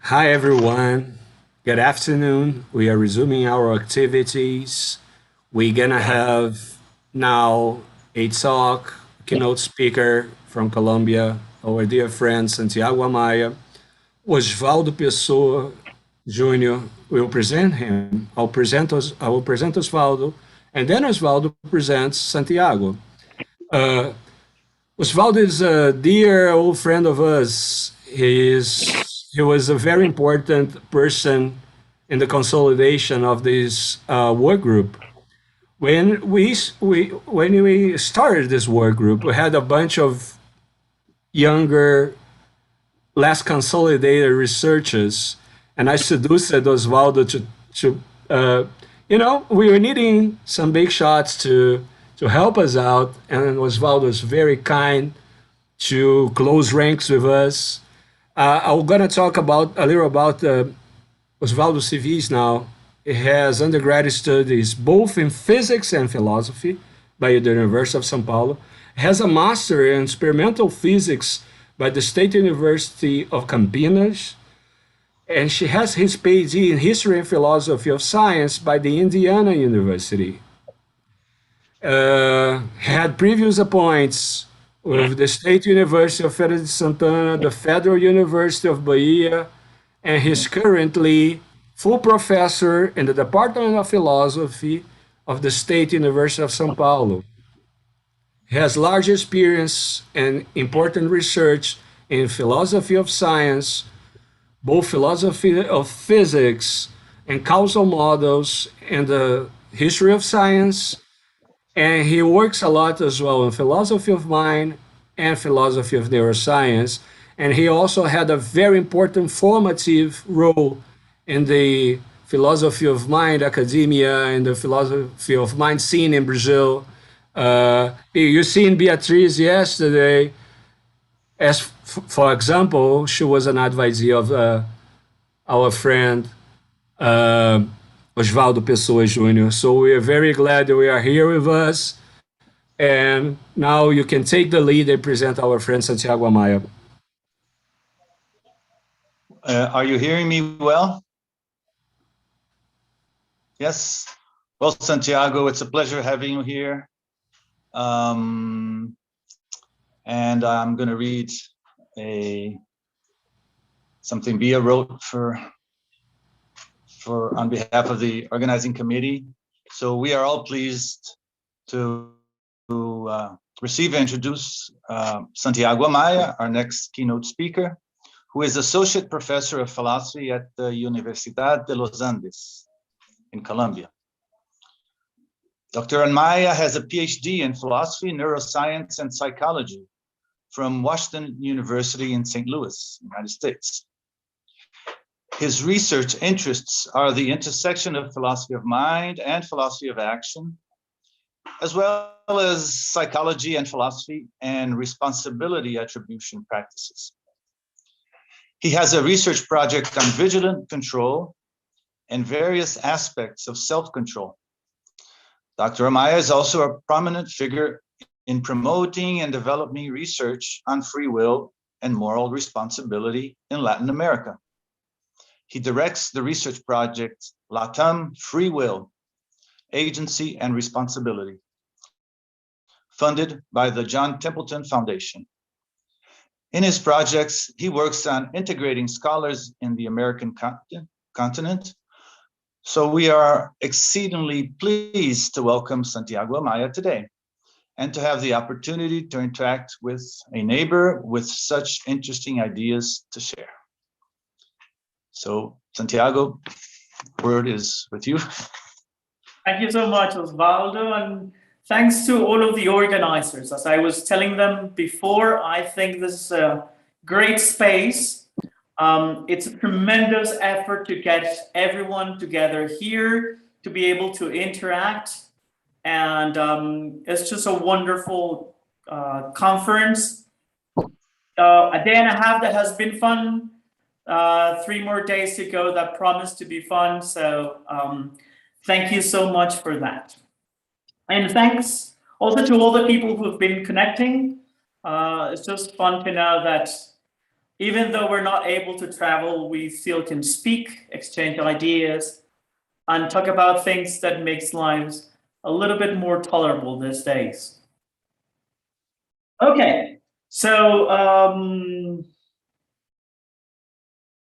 Hi everyone. Good afternoon. We are resuming our activities. We're gonna have now a talk, keynote speaker from Colombia, our dear friend Santiago Amaya. Osvaldo Pessoa Jr. will present him. I will present Osvaldo, and then Osvaldo presents Santiago. Uh, Osvaldo is a dear old friend of us. He was a very important person in the consolidation of this work group. When we started this work group, we had a bunch of younger, less consolidated researchers, and I seduced Osvaldo to we were needing some big shots to help us out, and Osvaldo was very kind to close ranks with us. I'm gonna talk about a little about Osvaldo CVs now. He has undergraduate studies both in physics and philosophy by the University of São Paulo. He has a master in experimental physics by the State University of Campinas, and she has his PhD in history and philosophy of science by the Indiana University. Had previous appointments with the State University of Feira de Santana, the Federal University of Bahia, and he's currently full professor in the Department of Philosophy of the State University of São Paulo. He has large experience and important research in philosophy of science, both philosophy of physics and causal models, and the history of science, and he works a lot as well in philosophy of mind and philosophy of neuroscience. And he also had a very important formative role in the philosophy of mind academia and the philosophy of mind scene in Brazil. You seen Beatriz yesterday. For example, she was an advisee of our friend uh, Osvaldo Pessoa Jr. So we are very glad that we are here with us. And now you can take the lead and present our friend Santiago Amaya. Are you hearing me well? Yes. Well, Santiago, it's a pleasure having you here. And I'm going to read something Bia wrote on behalf of the organizing committee. So we are all pleased to receive and introduce Santiago Amaya, our next keynote speaker, who is Associate Professor of Philosophy at the Universidad de los Andes in Colombia. Dr. Amaya has a PhD in philosophy, neuroscience, and psychology from Washington University in St. Louis, United States. His research interests are the intersection of philosophy of mind and philosophy of action, as well as psychology and philosophy and responsibility attribution practices. He has a research project on vigilant control and various aspects of self-control. Dr. Amaya is also a prominent figure in promoting and developing research on free will and moral responsibility in Latin America. He directs the research project LATAM Free Will, Agency and Responsibility, funded by the John Templeton Foundation. In his projects, he works on integrating scholars in the American continent. So we are exceedingly pleased to welcome Santiago Amaya today and to have the opportunity to interact with a neighbor with such interesting ideas to share. So Santiago, word is with you. Thank you so much, Osvaldo, and thanks to all of the organizers. As I was telling them before, I think this is a great space. It's a tremendous effort to get everyone together here to be able to interact. And it's just a wonderful conference. A day and a half that has been fun. 3 more days to go that promised to be fun. So thank you so much for that. And thanks also to all the people who've been connecting. It's just fun to know that Even though we're not able to travel, we still can speak, exchange ideas, and talk about things that makes lives a little bit more tolerable these days. Okay, so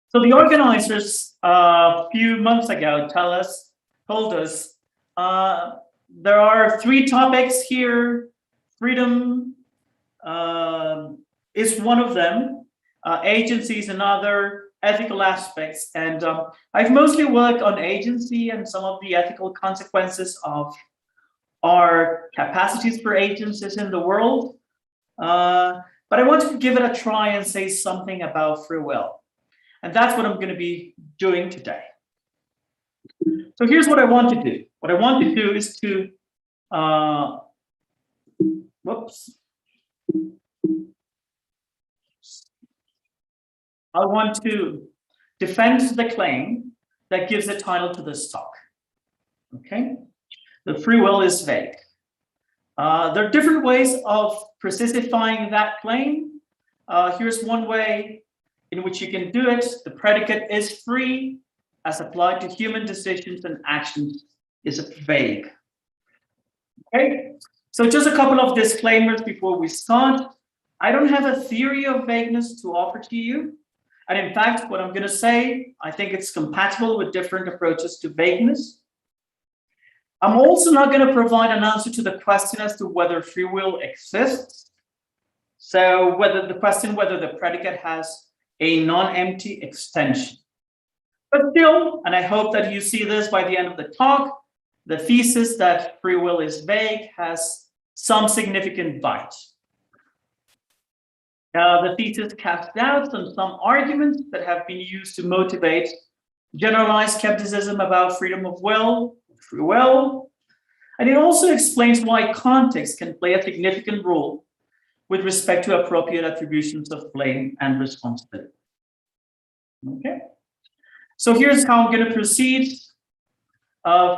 so the organizers a few months ago told us there are 3 topics here. Freedom is one of them. Agency is another. Ethical aspects, and I've mostly worked on agency and some of the ethical consequences of our capacities for agencies in the world. But I want to give it a try and say something about free will. And that's what I'm going to be doing today. So here's what I want to do. What I want to do is to, I want to defend the claim that gives a title to this talk. Okay? The free will is vague. There are different ways of precisifying that claim. Here's one way in which you can do it. The predicate is free as applied to human decisions and actions is vague. Okay? So just a couple of disclaimers before we start. I don't have a theory of vagueness to offer to you. And in fact, what I'm going to say, I think it's compatible with different approaches to vagueness. I'm also not going to provide an answer to the question as to whether free will exists. So whether the predicate has a non-empty extension. But still, and I hope that you see this by the end of the talk, the thesis that free will is vague has some significant bite. The thesis casts doubts on some arguments that have been used to motivate generalized skepticism about freedom of will, free will, and it also explains why context can play a significant role with respect to appropriate attributions of blame and responsibility. Okay, so here's how I'm going to proceed.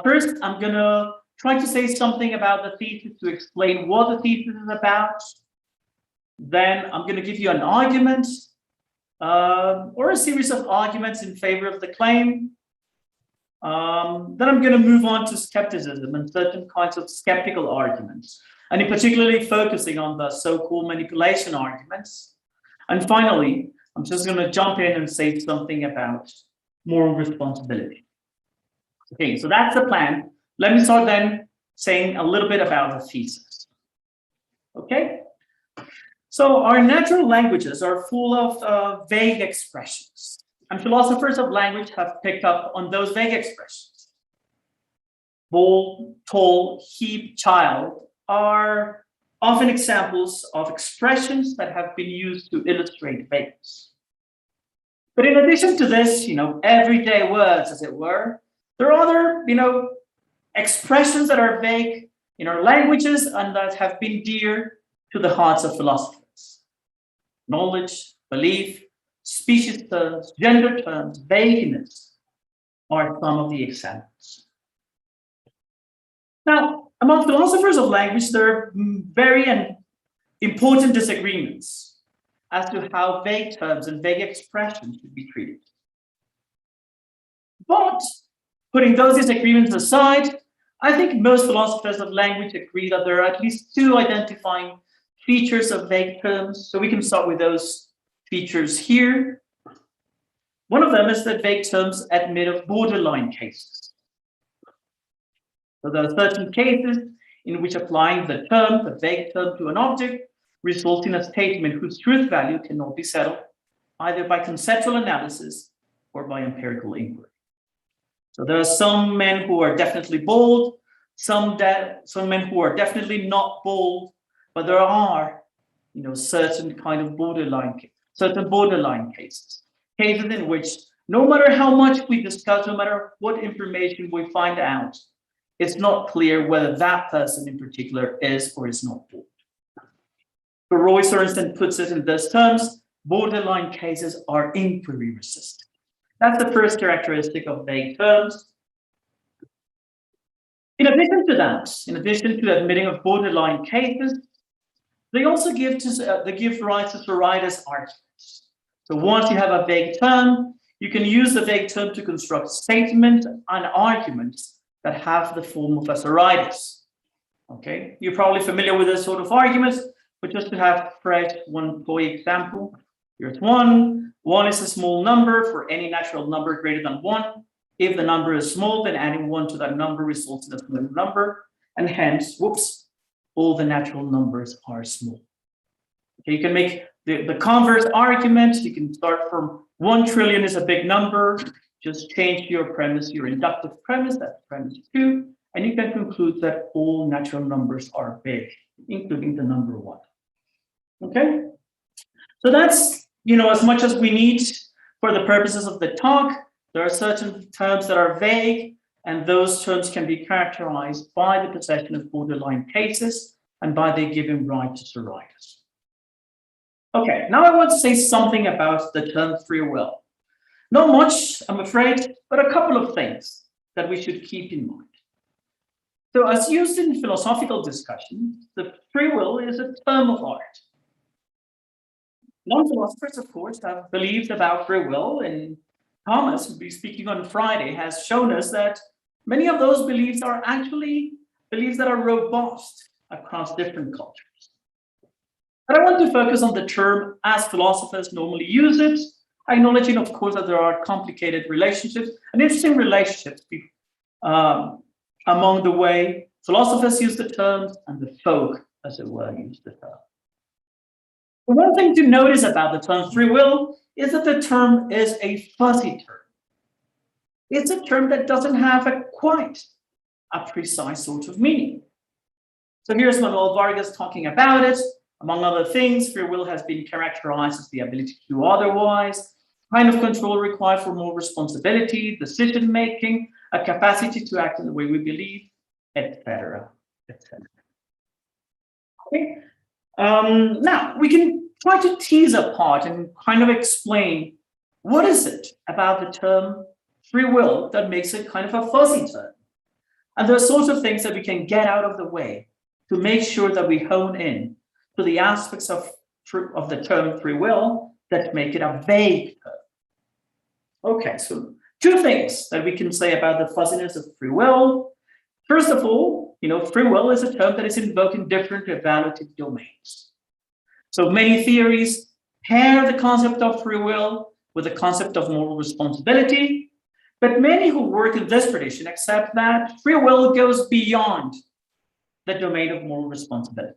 First, I'm going to try to say something about the thesis to explain what the thesis is about. Then I'm going to give you an argument or a series of arguments in favor of the claim. Then I'm going to move on to skepticism and certain kinds of skeptical arguments, and in particularly focusing on the so-called manipulation arguments. And finally, I'm just going to jump in and say something about moral responsibility. Okay, so that's the plan. Let me start then saying a little bit about the thesis. Okay? So our natural languages are full of vague expressions, and philosophers of language have picked up on those vague expressions. Bull, tall, heap, child are often examples of expressions that have been used to illustrate vagueness. But in addition to this, everyday words, as it were, there are other, expressions that are vague in our languages and that have been dear to the hearts of philosophers. Knowledge, belief, species terms, gender terms, vagueness are some of the examples. Now, among philosophers of language, there are very important disagreements as to how vague terms and vague expressions should be treated. But putting those disagreements aside, I think most philosophers of language agree that there are at least 2 identifying features of vague terms. So we can start with those features here. One of them is that vague terms admit of borderline cases. So there are certain cases in which applying the vague term to an object results in a statement whose truth value cannot be settled either by conceptual analysis or by empirical inquiry. So there are some men who are definitely bold, some men who are definitely not bold, but there are, certain borderline cases in which no matter how much we discuss, no matter what information we find out, it's not clear whether that person in particular is or is not bold. So Roy Sorensen puts it in these terms: borderline cases are inquiry resistant. That's the first characteristic of vague terms. In addition to that, in addition to admitting of borderline cases, they also give rise to Saraida's arguments. So once you have a vague term, you can use the vague term to construct statements and arguments that have the form of a Sorites. Okay, you're probably familiar with this sort of arguments, but just to have fresh one toy example, here's one. One is a small number for any natural number greater than one. If the number is small, then adding one to that number results in a small number, and hence, whoops, all the natural numbers are small. Okay, you can make the converse argument. You can start from 1 trillion is a big number. Just change your premise, your inductive premise, that's premise 2, and you can conclude that all natural numbers are big, including the number 1. Okay, so that's, you know, as much as we need for the purposes of the talk. There are certain terms that are vague, and those terms can be characterized by the possession of borderline cases and by their giving right to Sorites. Okay, now I want to say something about the term free will. Not much, I'm afraid, but a couple of things that we should keep in mind. So as used in philosophical discussion, the free will is a term of art. Non-philosophers, of course, have believed about free will, and Thomas, who will be speaking on Friday, has shown us that many of those beliefs are actually beliefs that are robust across different cultures. But I want to focus on the term as philosophers normally use it, acknowledging, of course, that there are complicated relationships and interesting relationships among the way philosophers use the terms and the folk, as it were, use the term. But one thing to notice about the term free will is that the term is a fuzzy term. It's a term that doesn't have quite a precise sort of meaning. So here's Manuel Vargas talking about it. Among other things, free will has been characterized as the ability to do otherwise, kind of control required for more responsibility, decision-making, a capacity to act in the way we believe, etc., etc. Okay. Now, we can try to tease apart and kind of explain what is it about the term free will that makes it kind of a fuzzy term. And there are sorts of things that we can get out of the way to make sure that we hone in to the aspects of the term free will that make it a vague term. Okay, so 2 things that we can say about the fuzziness of free will. First of all, you know, free will is a term that is invoked in different evaluative domains. So many theories pair the concept of free will with the concept of moral responsibility, but many who work in this tradition accept that free will goes beyond the domain of moral responsibility.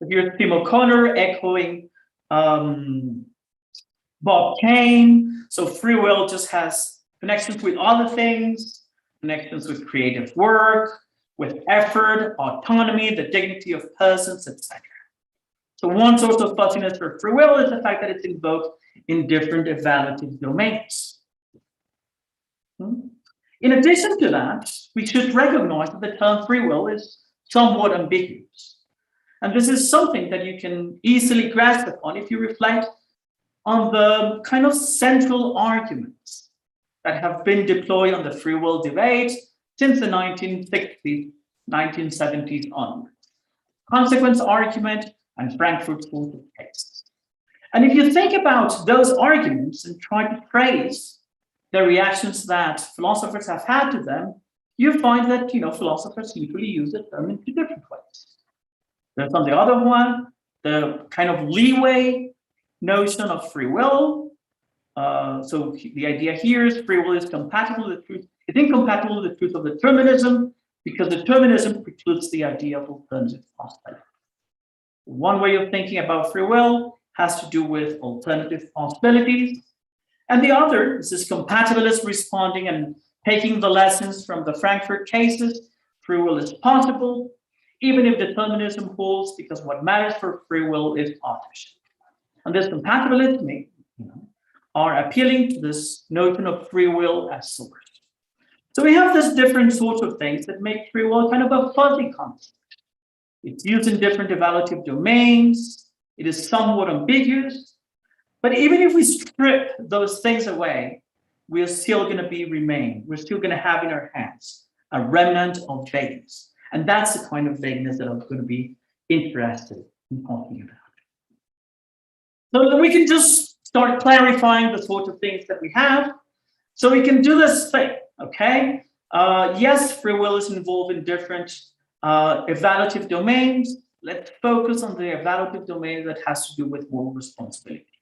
If you're Tim O'Connor echoing Bob Kane, so free will just has connections with other things, connections with creative work, with effort, autonomy, the dignity of persons, etc. So one source of fuzziness for free will is the fact that it's invoked in different evaluative domains. In addition to that, we should recognize that the term free will is somewhat ambiguous. And this is something that you can easily grasp upon if you reflect on the kind of central arguments that have been deployed on the free will debate since the 1960s, 1970s onwards. Consequence argument and Frankfurt sort of case. And if you think about those arguments and try to trace the reactions that philosophers have had to them, you find that, you know, philosophers usually use the term in 2 different ways. There's on the other one, the kind of leeway notion of free will. So the idea here is free will is compatible with the truth. It's incompatible with the truth of determinism because determinism precludes the idea of alternative possibility. One way of thinking about free will has to do with alternative possibilities. And the other is this compatibilist responding and taking the lessons from the Frankfurt cases. Free will is possible, even if determinism holds, because what matters for free will is authorship. And this compatibility are appealing to this notion of free will as source. So we have this different sorts of things that make free will kind of a fuzzy concept. It's used in different evaluative domains. It is somewhat ambiguous. But even if we strip those things away, we're still going to remain. We're still going to have in our hands a remnant of vagueness. And that's the kind of vagueness that I'm going to be interested in talking about. So we can just start clarifying the sort of things that we have. So we can do this thing, okay? Yes, free will is involved in different evaluative domains. Let's focus on the evaluative domain that has to do with moral responsibility.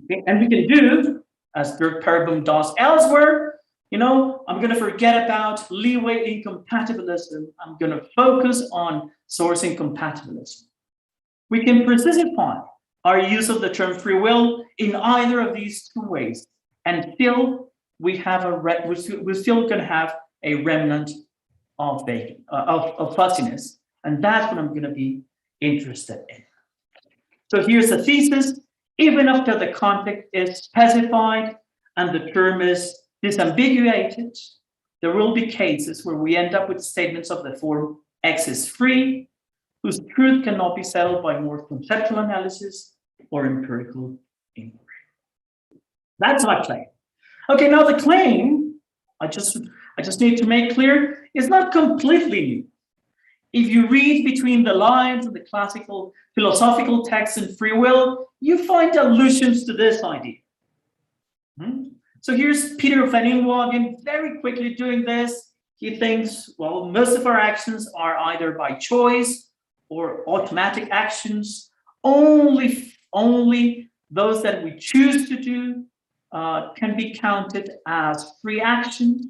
Okay? And we can do, as Dirk Pereboom does elsewhere, you know, I'm going to forget about leeway incompatibilism. I'm going to focus on source incompatibilism. We can precisify our use of the term free will in either of these two ways, and still we have we're still going to have a remnant of fuzziness, and that's what I'm going to be interested in. So here's the thesis. Even after the context is specified and the term is disambiguated, there will be cases where we end up with statements of the form X is free, whose truth cannot be settled by more conceptual analysis or empirical inquiry. That's my claim. Okay, now the claim, I just need to make clear, is not completely new. If you read between the lines of the classical philosophical texts in free will, you find allusions to this idea. So here's Peter van Inwagen very quickly doing this. He thinks, well, most of our actions are either by choice or automatic actions. Only those that we choose to do can be counted as free actions.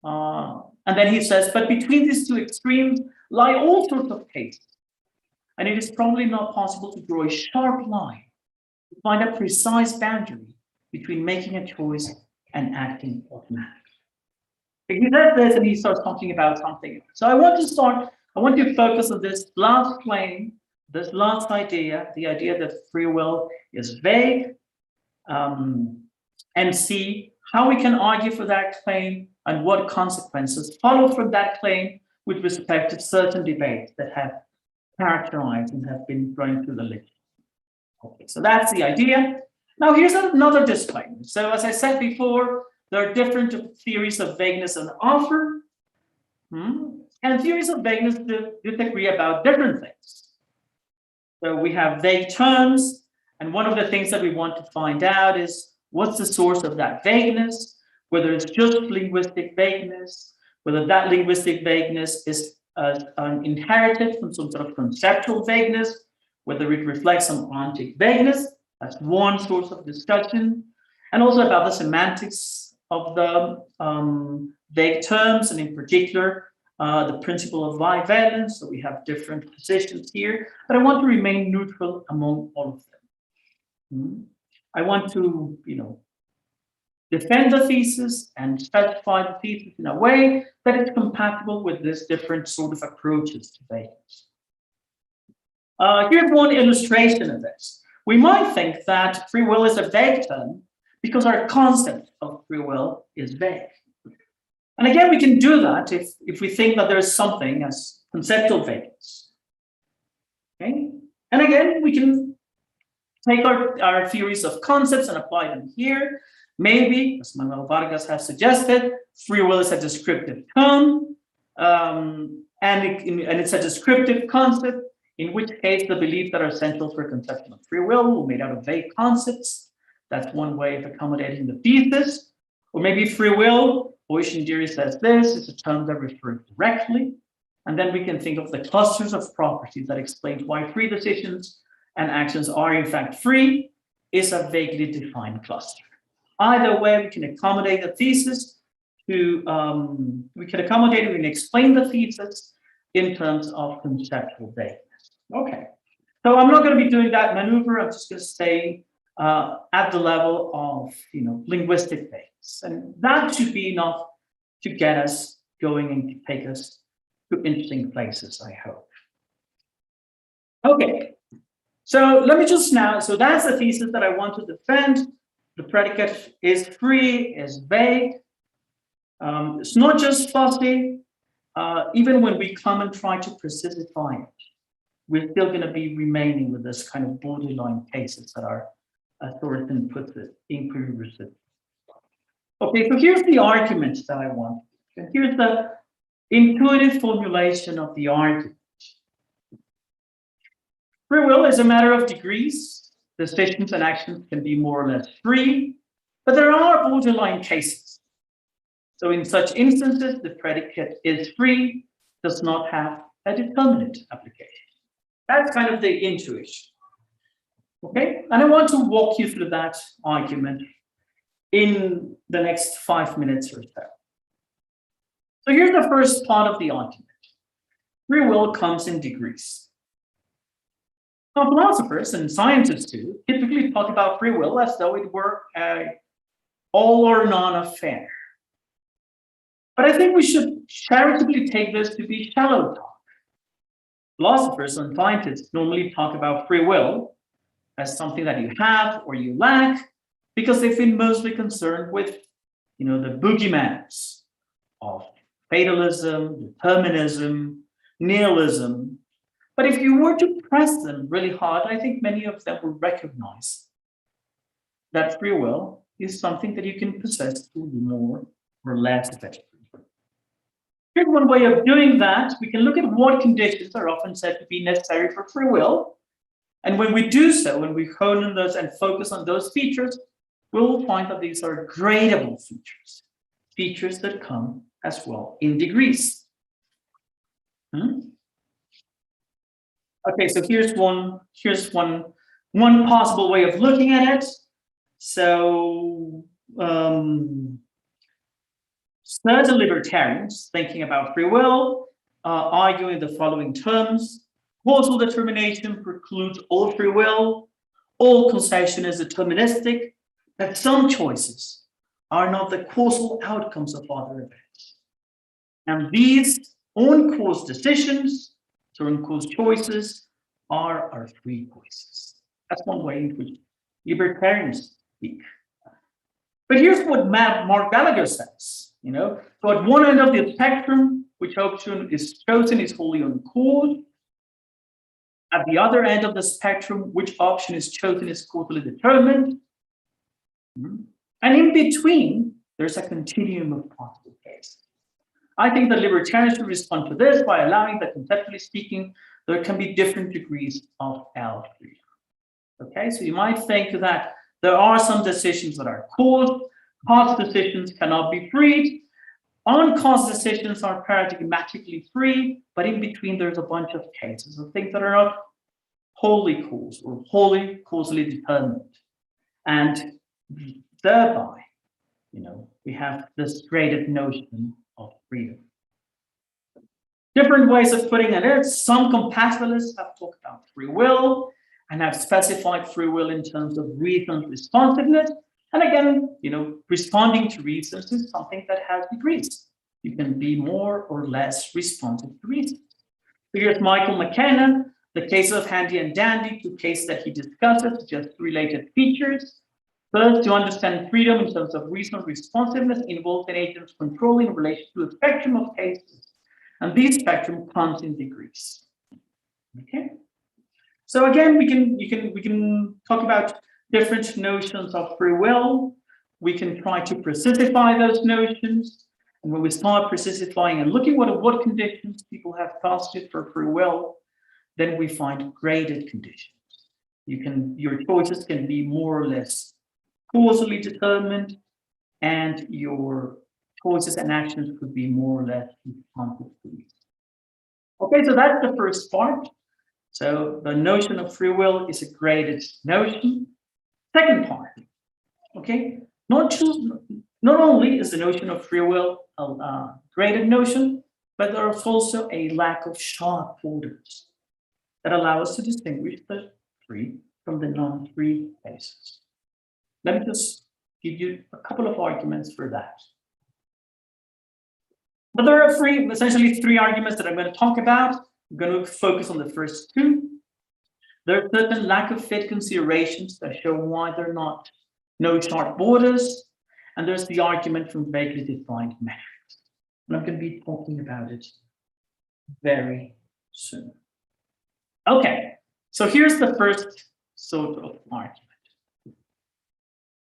And then he says, but between these two extremes lie all sorts of cases. And it is probably not possible to draw a sharp line to find a precise boundary between making a choice and acting automatically. He says this and he starts talking about something else. So I want to focus on this last claim, this last idea, the idea that free will is vague, and see how we can argue for that claim and what consequences follow from that claim with respect to certain debates that have characterized and have been running through the literature. Okay, so that's the idea. Now here's another disclaimer. So as I said before, there are different theories of vagueness on offer. And theories of vagueness disagree about different things. So we have vague terms, and one of the things that we want to find out is what's the source of that vagueness, whether it's just linguistic vagueness, whether that linguistic vagueness is inherited from some sort of conceptual vagueness, whether it reflects some ontic vagueness. That's one source of discussion, and also about the semantics of the vague terms, and in particular, the principle of bivalence. So we have different positions here, but I want to remain neutral among all of them. I want to, defend the thesis and specify the thesis in a way that is compatible with this different sort of approaches to vagueness. Here's one illustration of this. We might think that free will is a vague term because our concept of free will is vague. And again, we can do that if we think that there's something as conceptual vagueness. Okay? And again, we can take our theories of concepts and apply them here. Maybe, as Manuel Vargas has suggested, free will is a descriptive term, and it's a descriptive concept, in which case the beliefs that are central for conception of free will made out of vague concepts. That's one way of accommodating the thesis. Or maybe free will, Boyshindiri says this, is a term that refers directly. And then we can think of the clusters of properties that explains why free decisions and actions are in fact free, is a vaguely defined cluster. Either way, we can accommodate the thesis we can accommodate it and explain the thesis in terms of conceptual vagueness. Okay, so I'm not going to be doing that maneuver. I'm just going to stay at the level of linguistic vagueness, and that should be enough to get us going and to take us to interesting places, I hope. Okay, so let me just now. So that's the thesis that I want to defend. The predicate is free, is vague. It's not just fuzzy. Even when we come and try to precisify it, we're still going to be remaining with this kind of borderline cases that are, as Thornton puts it, inquiry resistant. Okay, so here's the argument that I want. Here's the intuitive formulation of the argument. Free will is a matter of degrees. decisions and actions can be more or less free, but there are borderline cases. So in such instances, the predicate is free, does not have a determinate application. That's kind of the intuition. Okay, and I want to walk you through that argument in the next 5 minutes or so. So here's the first part of the argument. Free will comes in degrees. Now, philosophers and scientists too typically talk about free will as though it were an all or none affair. But I think we should charitably take this to be shallow talk. Philosophers and scientists normally talk about free will as something that you have or you lack, because they've been mostly concerned with, the boogeymans of fatalism, determinism, nihilism. But if you were to press them really hard, I think many of them will recognize that free will is something that you can possess through more or less effectively. Here's one way of doing that. We can look at what conditions are often said to be necessary for free will. And when we do so, when we hone on those and focus on those features, we'll find that these are gradable features, features that come as well in degrees. Okay, so here's one possible way of looking at it. So certain libertarians thinking about free will argue in the following terms: causal determination precludes all free will, all causation is deterministic, that some choices are not the causal outcomes of other events. And these uncaused decisions, so uncaused choices, are our free choices. That's one way in which libertarians speak. But here's what Mark Gallagher says. So at one end of the spectrum, which option is chosen is wholly uncaused. At the other end of the spectrum, which option is chosen is causally determined. And in between, there's a continuum of possible cases. I think that libertarians should respond to this by allowing that, conceptually speaking, there can be different degrees of L freedom. Okay, so you might think that there are some decisions that are caused. Caused decisions cannot be freed. Uncaused decisions are paradigmatically free, but in between there's a bunch of cases of things that are not wholly caused or wholly causally determined. And thereby, we have this graded notion of freedom. Different ways of putting it is, some compatibilists have talked about free will and have specified free will in terms of reasoned responsiveness. And again, responding to reasons is something that has degrees. You can be more or less responsive to reasons. So here's Michael McKenna, the cases of handy and dandy, two cases that he discusses, just related features. First, to understand freedom in terms of reasonable responsiveness involves an agent's control in relation to a spectrum of cases. And this spectrum comes in degrees. Okay. So again, we can talk about different notions of free will. We can try to precify those notions. And when we start precifying and looking at what conditions people have casted for free will, then we find graded conditions. Your choices can be more or less causally determined, and your choices and actions could be more or less responsive to these. Okay, so that's the first part. So the notion of free will is a graded notion. Second part, okay, not only is the notion of free will a graded notion, but there's also a lack of sharp borders that allow us to distinguish the free from the non-free cases. Let me just give you a couple of arguments for that. But there are essentially three arguments that I'm going to talk about. I'm going to focus on the first two. There are certain lack of fit considerations that show why there are no sharp borders. And there's the argument from vaguely defined metrics. And I'm going to be talking about it very soon. Okay, so here's the first sort of argument.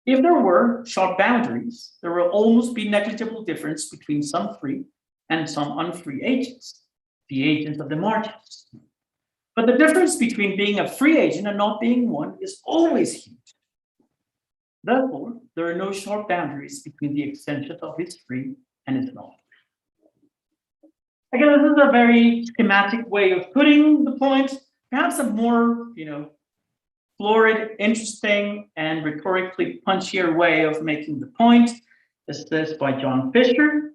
If there were sharp boundaries, there will almost be negligible difference between some free and some unfree agents, the agents of the margins. But the difference between being a free agent and not being one is always huge. Therefore, there are no sharp boundaries between the extension of his free and his not. Again, this is a very schematic way of putting the point. Perhaps a more, florid, interesting, and rhetorically punchier way of making the point is this by John Fisher.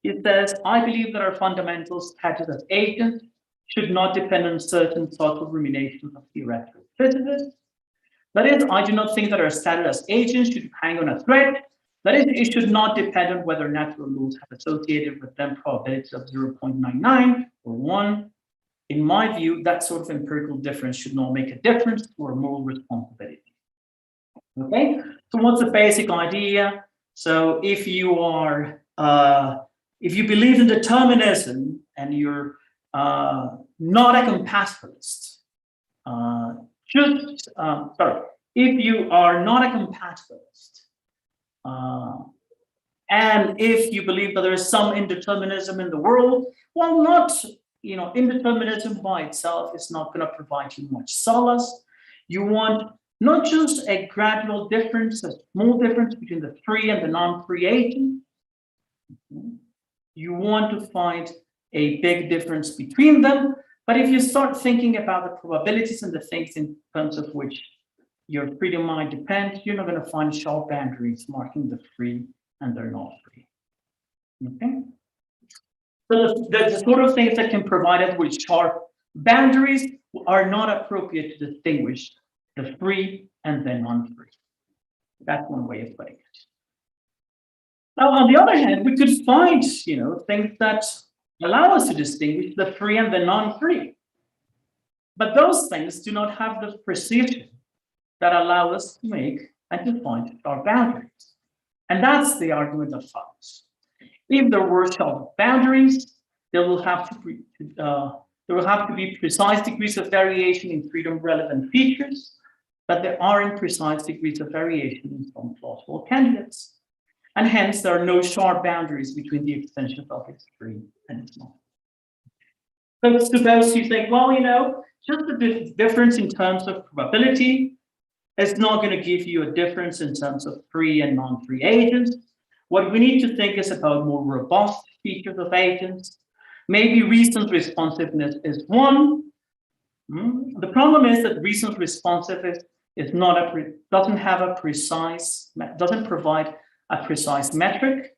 He says, I believe that our fundamental status as agents should not depend on certain subtle ruminations of theoretical physicists. That is, I do not think that our status as agents should hang on a thread. That is, it should not depend on whether natural laws have associated with them probabilities of 0.99 or 1. In my view, that sort of empirical difference should not make a difference to our moral responsibility. Okay, so what's the basic idea? So if you are, if you believe in determinism and you're not a compatibilist, if you are not a compatibilist, and if you believe that there is some indeterminism in the world, well, not, indeterminism by itself is not going to provide you much solace. You want not just a gradual difference, a small difference between the free and the non-free agent. You want to find a big difference between them. But if you start thinking about the probabilities and the things in terms of which your freedom might depend, you're not going to find sharp boundaries marking the free and they're not free. Okay? So the sort of things that can provide us with sharp boundaries are not appropriate to distinguish the free and the non-free. That's one way of putting it. Now, on the other hand, we could find, things that allow us to distinguish the free and the non-free. But those things do not have the precision that allow us to make and to find our boundaries. And that's the argument that follows. If there were sharp boundaries, there will have to be precise degrees of variation in freedom-relevant features, but there aren't precise degrees of variation in some plausible candidates. And hence, there are no sharp boundaries between the extension of its free and its not. So to those who think, well, just the difference in terms of probability is not going to give you a difference in terms of free and non-free agents. What we need to think is about more robust features of agents. Maybe reasoned responsiveness is one. The problem is that reasoned responsiveness is not doesn't provide a precise metric.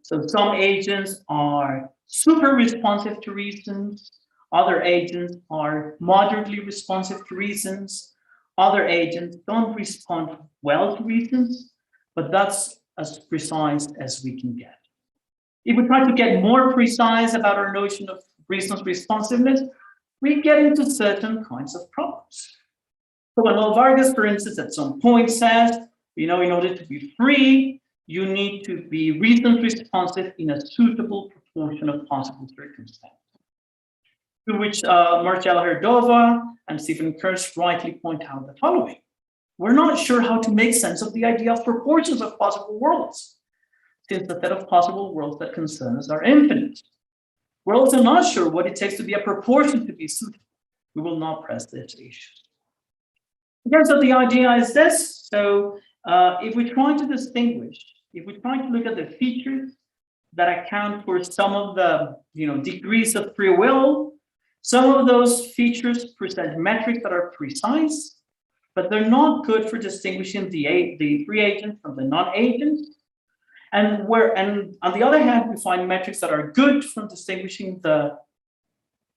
So some agents are super responsive to reasons. Other agents are moderately responsive to reasons. Other agents don't respond well to reasons, but that's as precise as we can get. If we try to get more precise about our notion of reasoned responsiveness, we get into certain kinds of problems. So Manuel Vargas, for instance, at some point says, in order to be free, you need to be reasoned responsive in a suitable proportion of possible circumstances. To which Marcella Herdova and Stephen Kirsch rightly point out the following. We're not sure how to make sense of the idea of proportions of possible worlds, since the set of possible worlds that concern us are infinite. We're also not sure what it takes to be a proportion to be suitable. We will not press this issue. Again, so the idea is this. So if we're trying to distinguish, if we're trying to look at the features that account for some of the degrees of free will, some of those features present metrics that are precise, but they're not good for distinguishing the free agent from the non-agent. And on the other hand, we find metrics that are good from distinguishing the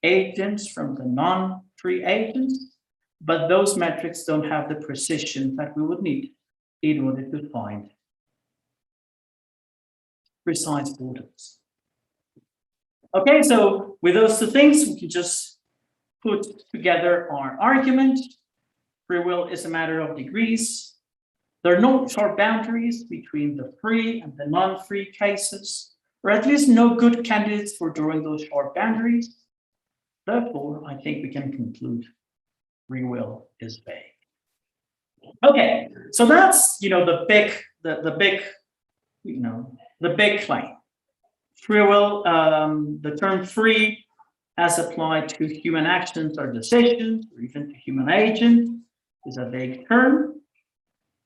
agents from the non-free agents, but those metrics don't have the precision that we would need in order to find precise borders. Okay, so with those two things, we can just put together our argument. Free will is a matter of degrees. There are no sharp boundaries between the free and the non-free cases, or at least no good candidates for drawing those sharp boundaries. Therefore, I think we can conclude free will is vague. Okay, so that's the big claim. Free will, the term free as applied to human actions or decisions, or even to human agents, is a vague term.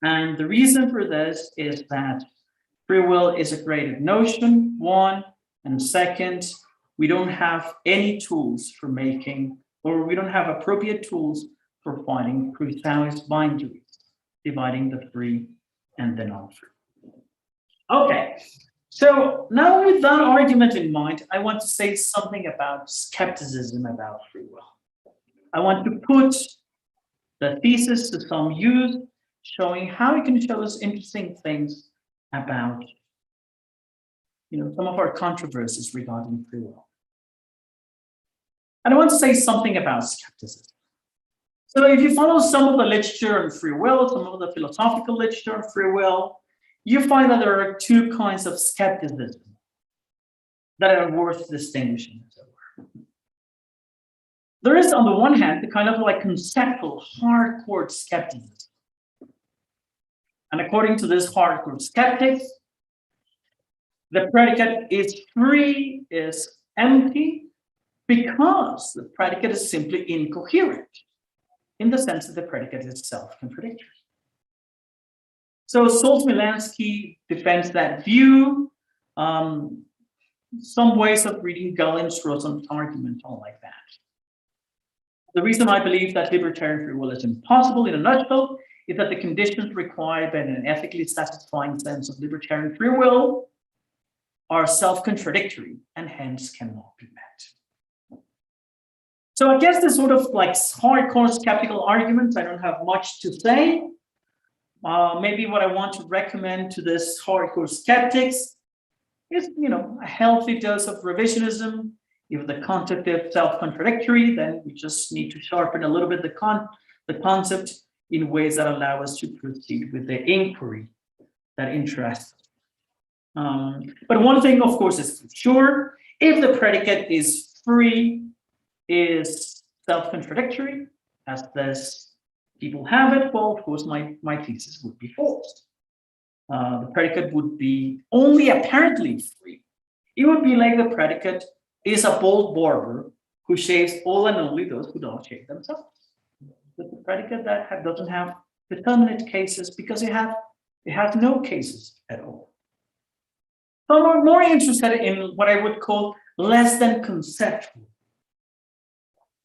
And the reason for this is that free will is a graded notion, one, and second, we don't have any tools for making, or we don't have appropriate tools for finding precise boundaries, dividing the free and the non-free. Okay, so now with that argument in mind, I want to say something about skepticism about free will. I want to put the thesis to some use, showing how it can show us interesting things about, some of our controversies regarding free will. And I want to say something about skepticism. So if you follow some of the literature on free will, some of the philosophical literature on free will, you find that there are two kinds of skepticism that are worth distinguishing. There is, on the one hand, the kind of like conceptual, hardcore skepticism. And according to this hardcore skeptics, the predicate is free, is empty, because the predicate is simply incoherent, in the sense that the predicate is self-contradictory. So Solzhenitsyn defends that view. Some ways of reading Galen's Rosen's argument are like that. The reason I believe that libertarian free will is impossible, in a nutshell, is that the conditions required by an ethically satisfying sense of libertarian free will are self-contradictory and hence cannot be met. So I guess this sort of like hardcore skeptical arguments, I don't have much to say. Maybe what I want to recommend to this hardcore skeptics is, a healthy dose of revisionism. If the concept is self-contradictory, then we just need to sharpen a little bit the concept in ways that allow us to proceed with the inquiry that interests us. But one thing, of course, is for sure: if the predicate is free, is self-contradictory, as this people have it, well, of course, my thesis would be false. The predicate would be only apparently free. It would be like the predicate is a bald barber who shaves all and only those who don't shave themselves. But the predicate that doesn't have determinate cases because it has no cases at all. So I'm more interested in what I would call less than conceptual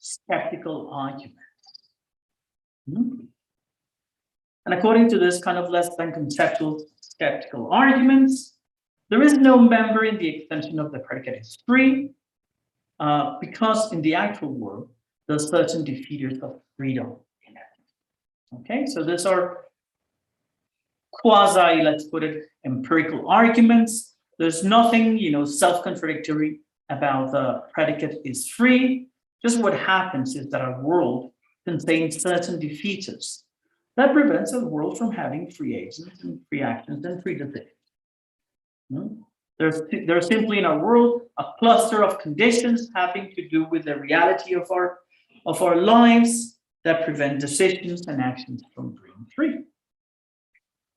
skeptical arguments. And according to this kind of less than conceptual skeptical arguments, there is no member in the extension of the predicate is free, because in the actual world, there's certain defeaters of freedom in it. Okay, so these are quasi, let's put it, empirical arguments. There's nothing, self-contradictory about the predicate is free. Just what happens is that our world contains certain defeaters that prevents a world from having free agents and free actions and free decisions. There's simply in our world a cluster of conditions having to do with the reality of our lives that prevent decisions and actions from being free.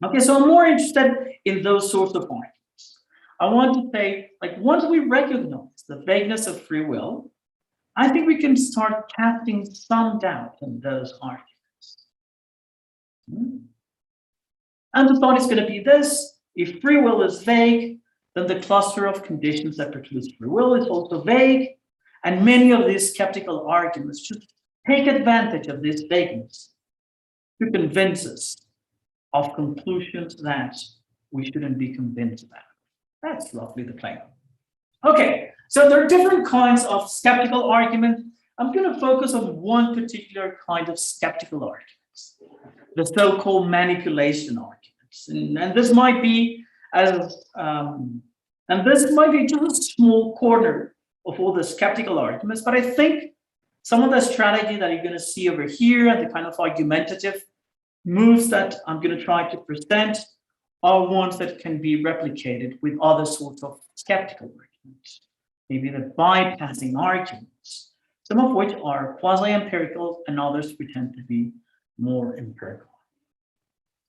Okay, so I'm more interested in those sorts of arguments. I want to say, like, once we recognize the vagueness of free will, I think we can start casting some doubt on those arguments. And the thought is going to be this: if free will is vague, then the cluster of conditions that produce free will is also vague. And many of these skeptical arguments should take advantage of this vagueness to convince us of conclusions that we shouldn't be convinced about. That's roughly the claim. Okay, so there are different kinds of skeptical arguments. I'm going to focus on one particular kind of skeptical arguments, the so-called manipulation arguments. And this might be just a small corner of all the skeptical arguments, but I think some of the strategy that you're going to see over here and the kind of argumentative moves that I'm going to try to present are ones that can be replicated with other sorts of skeptical arguments. Maybe the bypassing arguments, some of which are quasi-empirical and others pretend to be more empirical.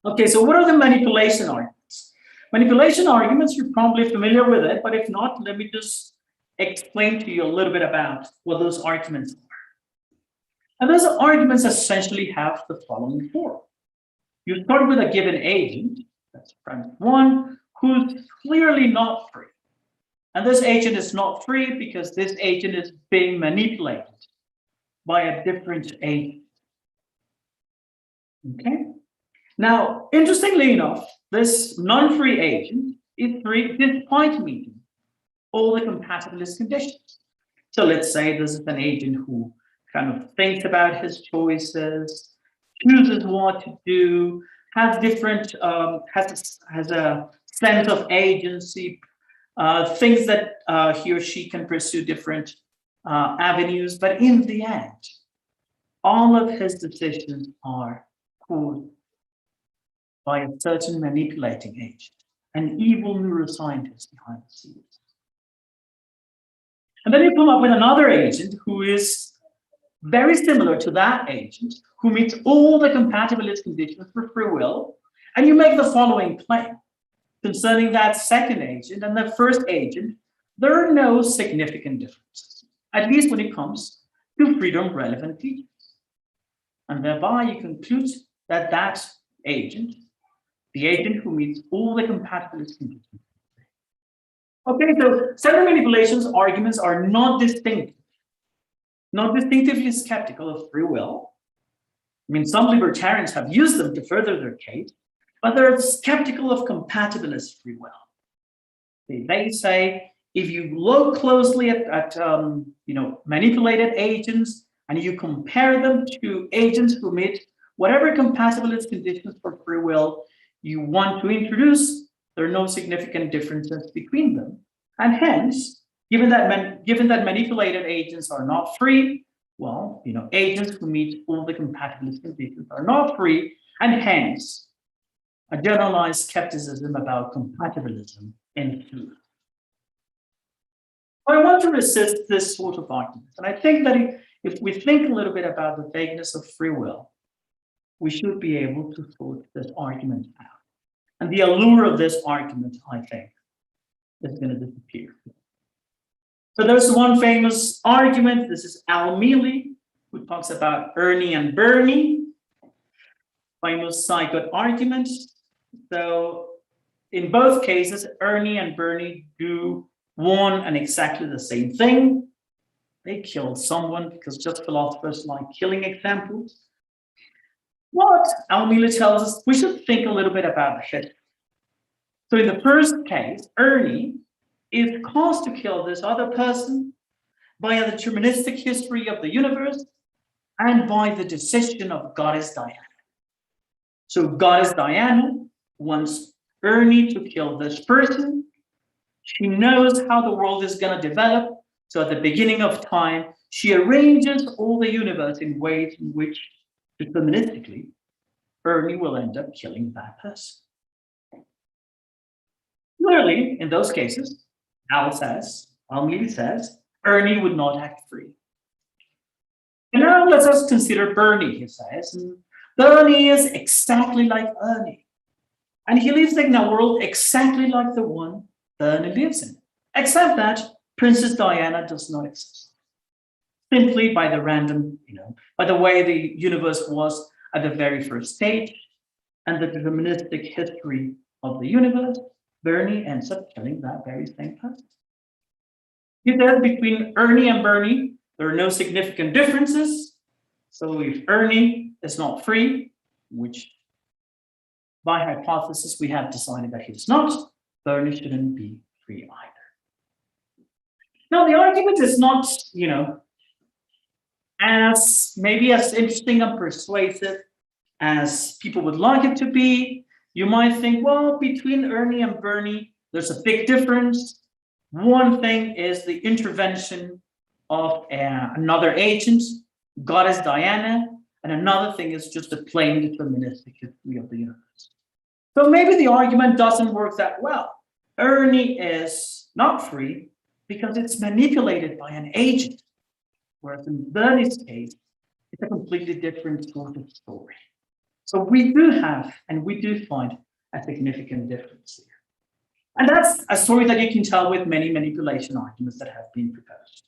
Okay, so what are the manipulation arguments? Manipulation arguments, you're probably familiar with it, but if not, let me just explain to you a little bit about what those arguments are. And those arguments essentially have the following form. You start with a given agent, that's premise one, who's clearly not free. And this agent is not free because this agent is being manipulated by a different agent. Okay? Now, interestingly enough, this non-free agent is free despite meeting all the compatibilist conditions. So let's say this is an agent who kind of thinks about his choices, chooses what to do, has different, has a sense of agency, thinks that he or she can pursue different avenues, but in the end, all of his decisions are caused by a certain manipulating agent, an evil neuroscientist behind the scenes. And then you come up with another agent who is very similar to that agent, who meets all the compatibilist conditions for free will, and you make the following claim concerning that second agent and the first agent: there are no significant differences, at least when it comes to freedom-relevant features. And thereby you conclude that that agent, the agent who meets all the compatibilist conditions. Okay, so several manipulations arguments are not distinctively skeptical of free will. I mean, some libertarians have used them to further their case, but they're skeptical of compatibilist free will. They say if you look closely at manipulated agents and you compare them to agents who meet whatever compatibilist conditions for free will you want to introduce, there are no significant differences between them. And hence, given that manipulated agents are not free, well, agents who meet all the compatibilist conditions are not free, and hence, a generalized skepticism about compatibilism ensues. I want to resist this sort of argument, and I think that if we think a little bit about the vagueness of free will, we should be able to sort this argument out. And the allure of this argument, I think, is going to disappear. So there's one famous argument. This is Al Mealy, who talks about Ernie and Bernie, famous zygote argument. So in both cases, Ernie and Bernie do one and exactly the same thing. They killed someone because just philosophers like killing examples. What Al Mealy tells us, we should think a little bit about the history. So in the first case, Ernie is caused to kill this other person by a deterministic history of the universe and by the decision of Goddess Diana. So Goddess Diana wants Ernie to kill this person. She knows how the world is going to develop. So at the beginning of time, she arranges all the universe in ways in which, deterministically, Ernie will end up killing that person. Clearly, in those cases, Al Mealy says, Ernie would not act free. And now let's just consider Bernie, he says. And Bernie is exactly like Ernie. And he lives in a world exactly like the one Ernie lives in, except that Princess Diana does not exist. Simply by the random, by the way the universe was at the very first stage and the deterministic history of the universe, Bernie ends up killing that very same person. He says between Ernie and Bernie, there are no significant differences. So if Ernie is not free, which by hypothesis we have decided that he's not, Bernie shouldn't be free either. Now the argument is not, as maybe as interesting and persuasive as people would like it to be. You might think, well, between Ernie and Bernie, there's a big difference. One thing is the intervention of another agent, Goddess Diana, and another thing is just a plain deterministic history of the universe. So maybe the argument doesn't work that well. Ernie is not free because it's manipulated by an agent, whereas in Bernie's case, it's a completely different sort of story. So we do have, and we do find a significant difference here. And that's a story that you can tell with many manipulation arguments that have been proposed.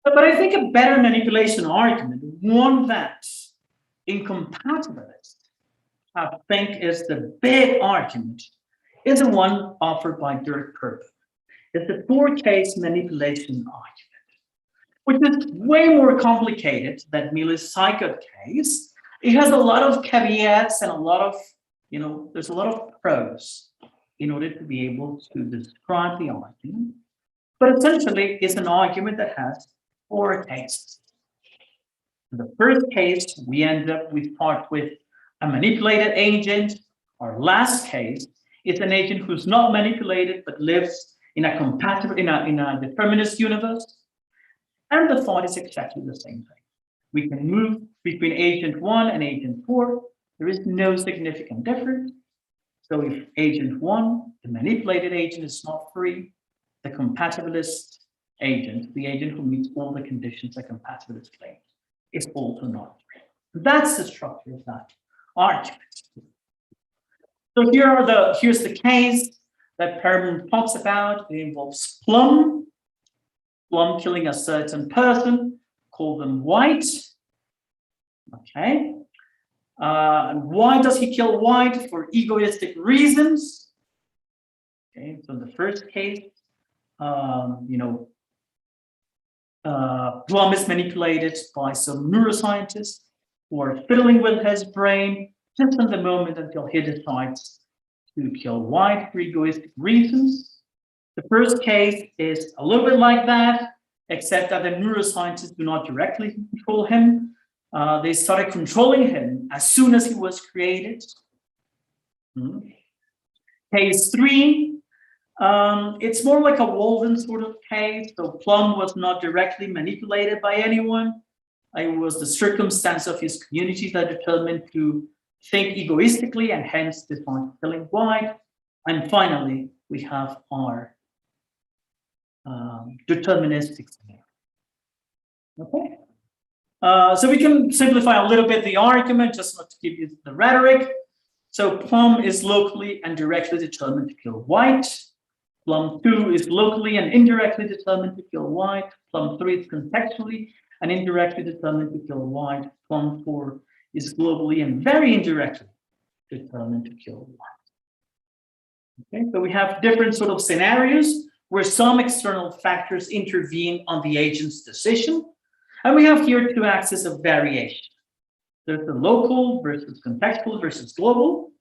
But I think a better manipulation argument, one that incompatibilists I think is the big argument, is the one offered by Dirk Perp. It's the four-case manipulation argument, which is way more complicated than Miller's Sykert case. It has a lot of caveats and a lot of, there's a lot of pros in order to be able to describe the argument. But essentially, it's an argument that has four cases. In the first case, we end up with a manipulated agent. Our last case is an agent who's not manipulated but lives in a determinist universe. And the thought is exactly the same thing. We can move between agent 1 and agent 4. There is no significant difference. So if agent 1, the manipulated agent, is not free, the compatibilist agent, the agent who meets all the conditions that compatibilist claims, is also not free. That's the structure of that argument. So here's the case that Perman talks about. It involves Plum killing a certain person, call them White. Okay. And why does he kill White? For egoistic reasons. Okay, so in the first case, Plum is manipulated by some neuroscientists who are fiddling with his brain just in the moment until he decides to kill White for egoistic reasons. The first case is a little bit like that, except that the neuroscientists do not directly control him. They started controlling him as soon as he was created. Case 3, it's more like a Walden sort of case. So Plum was not directly manipulated by anyone. It was the circumstance of his community that determined to think egoistically and hence decide killing White. And finally, we have our deterministic scenario. Okay. So we can simplify a little bit the argument, just not to give you the rhetoric. So Plum is locally and directly determined to kill White. Plum 2 is locally and indirectly determined to kill White. Plum 3 is contextually and indirectly determined to kill White. Plum 4 is globally and very indirectly determined to kill White. Okay, so we have different sort of scenarios where some external factors intervene on the agent's decision. And we have here two axes of variation. There's the local versus contextual versus global.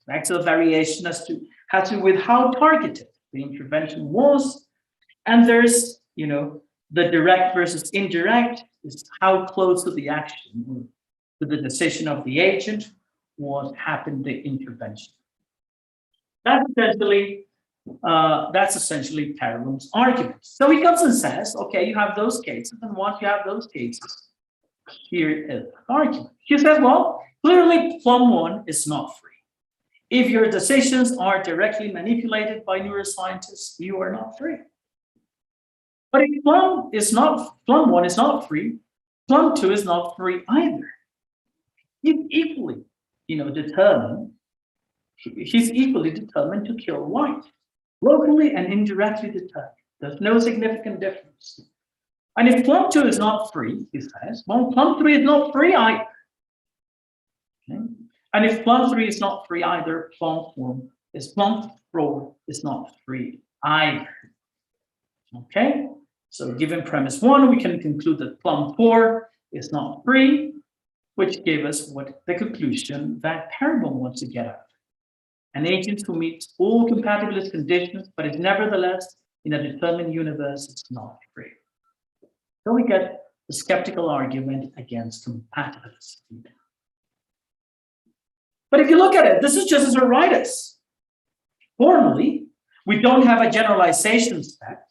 The axis of variation has to do with how targeted the intervention was. And there's, the direct versus indirect is how close to the action, or to the decision of the agent, was happened the intervention. That's essentially Perelman's argument. So he comes and says, okay, you have those cases, and once you have those cases, here is the argument. He said, well, clearly Plum 1 is not free. If your decisions are directly manipulated by neuroscientists, you are not free. But if Plum 1 is not free, Plum 2 is not free either. He's equally, determined. He's equally determined to kill White, locally and indirectly determined. There's no significant difference. And if Plum 2 is not free, he says, well, Plum 3 is not free either. Okay? And if Plum 3 is not free either, Plum 4 is not free either. Okay? So given premise 1, we can conclude that Plum 4 is not free, which gave us the conclusion that Perelman wants to get at. An agent who meets all compatibilist conditions, but is nevertheless in a determined universe, is not free. So we get the skeptical argument against compatibilism. But if you look at it, this is just as Aritis. Formally, we don't have a generalization set.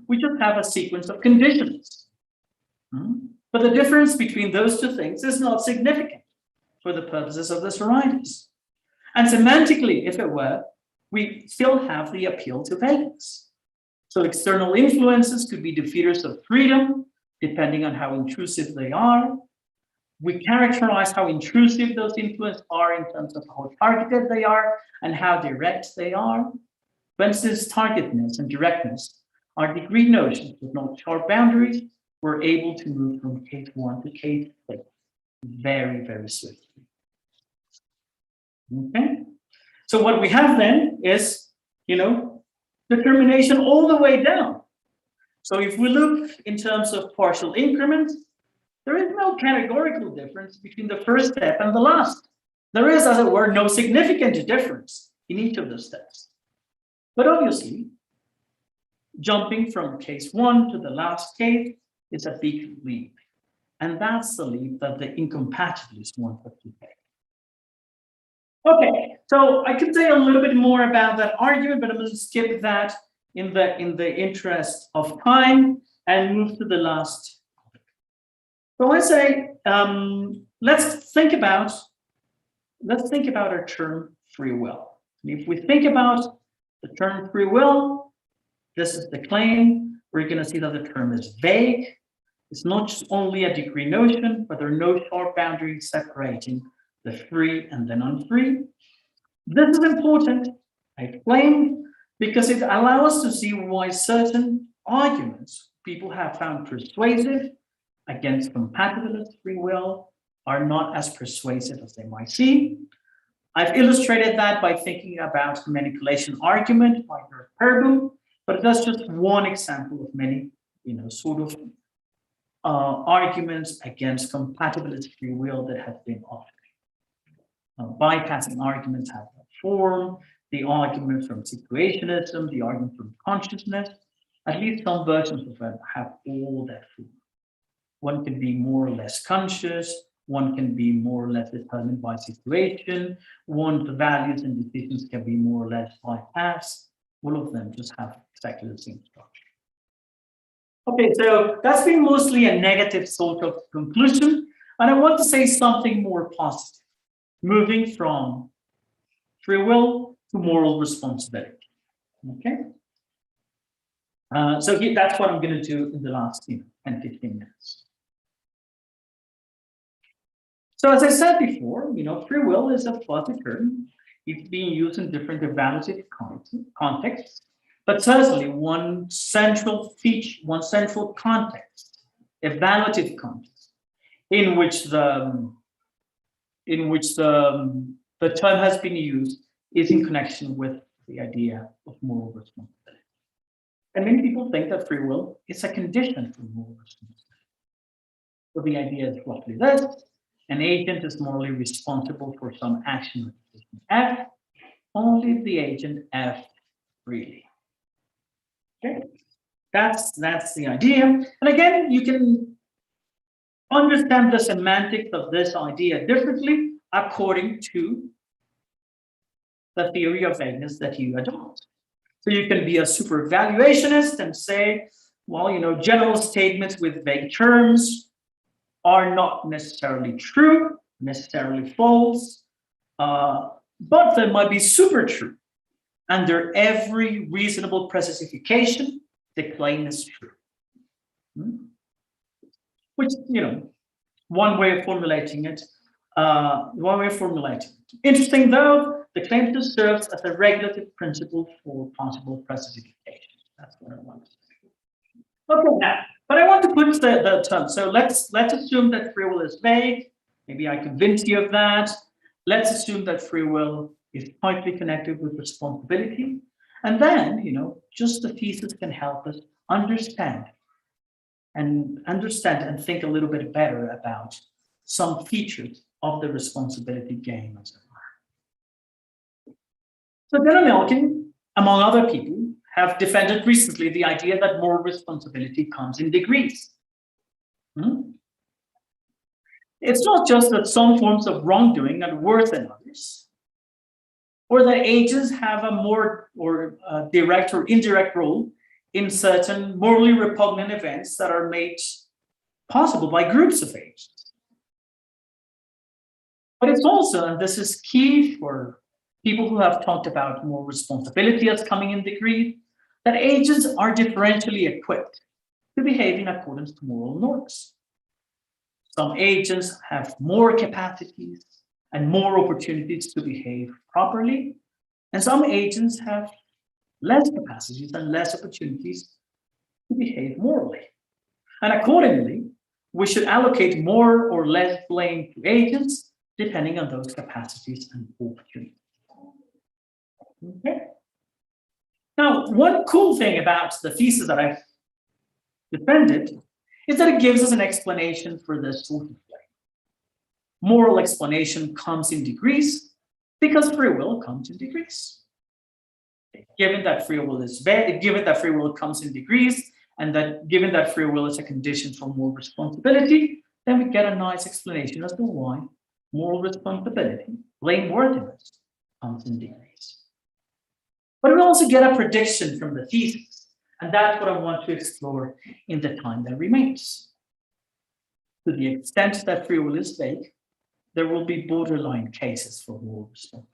We just have a sequence of conditions. But the difference between those two things is not significant for the purposes of this Aritis. And semantically, if it were, we still have the appeal to vagueness. So external influences could be defeaters of freedom, depending on how intrusive they are. We characterize how intrusive those influences are in terms of how targeted they are and how direct they are. For instance, targetedness and directness are degree notions with no sharp boundaries. We're able to move from case 1 to case 6 very, very swiftly. Okay? So what we have then is, determination all the way down. So if we look in terms of partial increments, there is no categorical difference between the first step and the last. There is, as it were, no significant difference in each of the steps. But obviously, jumping from case 1 to the last case is a big leap. And that's the leap that the incompatibilists want us to take. Okay, so I could say a little bit more about that argument, but I'm going to skip that in the interest of time and move to the last. So I say, let's think about our term free will. And if we think about the term free will, this is the claim. We're going to see that the term is vague. It's not just only a degree notion, but there are no sharp boundaries separating the free and the non-free. This is important, I explained, because it allows us to see why certain arguments people have found persuasive against compatibilist free will are not as persuasive as they might seem. I've illustrated that by thinking about the manipulation argument by Herbu, but that's just one example of many, arguments against compatibilist free will that have been offered. Bypassing arguments have that form, the argument from situationism, the argument from consciousness, at least some versions of it have all that form. One can be more or less conscious, one can be more or less determined by situation, one's values and decisions can be more or less bypassed. All of them just have exactly the same structure. Okay, so that's been mostly a negative sort of conclusion, and I want to say something more positive, moving from free will to moral responsibility. Okay, so that's what I'm going to do in the last 10, 15 minutes. So as I said before, free will is a fuzzy term. It's being used in different evaluative contexts, but certainly one central feature, one central context, evaluative context, in which the term has been used is in connection with the idea of moral responsibility. And many people think that free will is a condition for moral responsibility. So the idea is roughly this: an agent is morally responsible for some action or decision F, only if the agent F freely. Okay, that's the idea. And again, you can understand the semantics of this idea differently according to the theory of vagueness that you adopt. So you can be a super valuationist and say, well, general statements with vague terms are not necessarily true, necessarily false, but they might be super true. Under every reasonable precisification, the claim is true. Which, one way of formulating it. Interesting though, the claim just serves as a regulative principle for possible precisification. That's what I want to say. Okay, now, but I want to put the term. So let's assume that free will is vague. Maybe I convince you of that. Let's assume that free will is tightly connected with responsibility. And then, just the thesis can help us understand and think a little bit better about some features of the responsibility game, as it were. So Daniel Milken, among other people, have defended recently the idea that moral responsibility comes in degrees. It's not just that some forms of wrongdoing are worse than others, or that agents have a more direct or indirect role in certain morally repugnant events that are made possible by groups of agents. But it's also, and this is key for people who have talked about moral responsibility as coming in degree, that agents are differentially equipped to behave in accordance to moral norms. Some agents have more capacities and more opportunities to behave properly, and some agents have less capacities and less opportunities to behave morally. And accordingly, we should allocate more or less blame to agents depending on those capacities and opportunities. Okay. Now, one cool thing about the thesis that I've defended is that it gives us an explanation for this sort of blame. Moral explanation comes in degrees because free will comes in degrees. Given that free will is given that free will comes in degrees, and that given that free will is a condition for moral responsibility, then we get a nice explanation as to why moral responsibility, blameworthiness, comes in degrees. But we also get a prediction from the thesis, and that's what I want to explore in the time that remains. To the extent that free will is vague, there will be borderline cases for moral responsibility.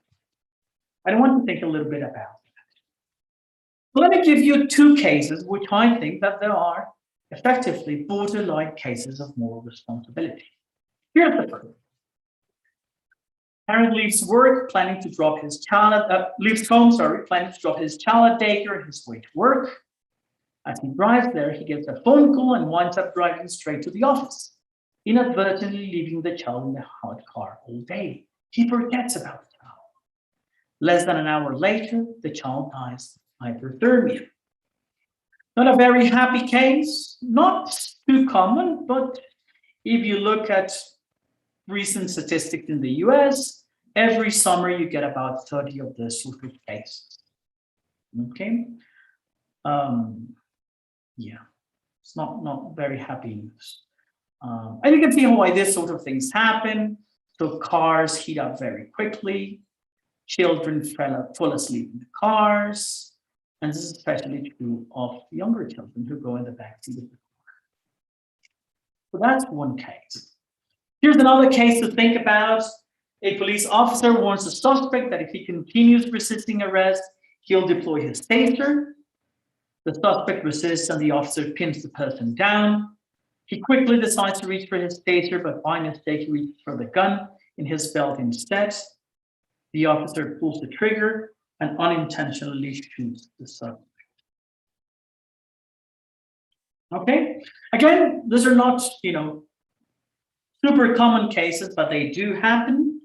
I want to think a little bit about that. Let me give you two cases which I think that there are effectively borderline cases of moral responsibility. Here's the first. Parent leaves work, planning to drop his child, leaves home, planning to drop his child at daycare on his way to work. As he drives there, he gets a phone call and winds up driving straight to the office, inadvertently leaving the child in the hot car all day. He forgets about the child. Less than an hour later, the child dies of hypothermia. Not a very happy case, not too common, but if you look at recent statistics in the US, every summer you get about 30 of this sort of cases. Okay. Yeah, it's not very happy news. And you can see why this sort of things happen. So cars heat up very quickly. Children fall asleep in the cars. And this is especially true of younger children who go in the backseat of the car. So that's one case. Here's another case to think about. A police officer warns the suspect that if he continues resisting arrest, he'll deploy his taser. The suspect resists and the officer pins the person down. He quickly decides to reach for his taser, but by mistake, he reaches for the gun in his belt instead. The officer pulls the trigger and unintentionally shoots the suspect. Okay, again, these are not, super common cases, but they do happen.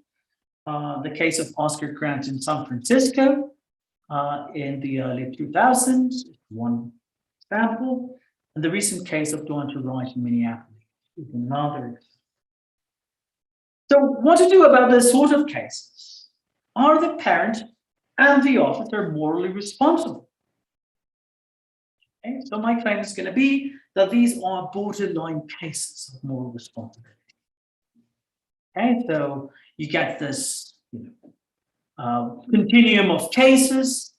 The case of Oscar Grant in San Francisco in the early 2000s, one example, and the recent case of Deontay Wright in Minneapolis is another. So what to do about this sort of cases? Are the parent and the officer morally responsible? Okay, so my claim is going to be that these are borderline cases of moral responsibility. Okay, so you get this continuum of cases.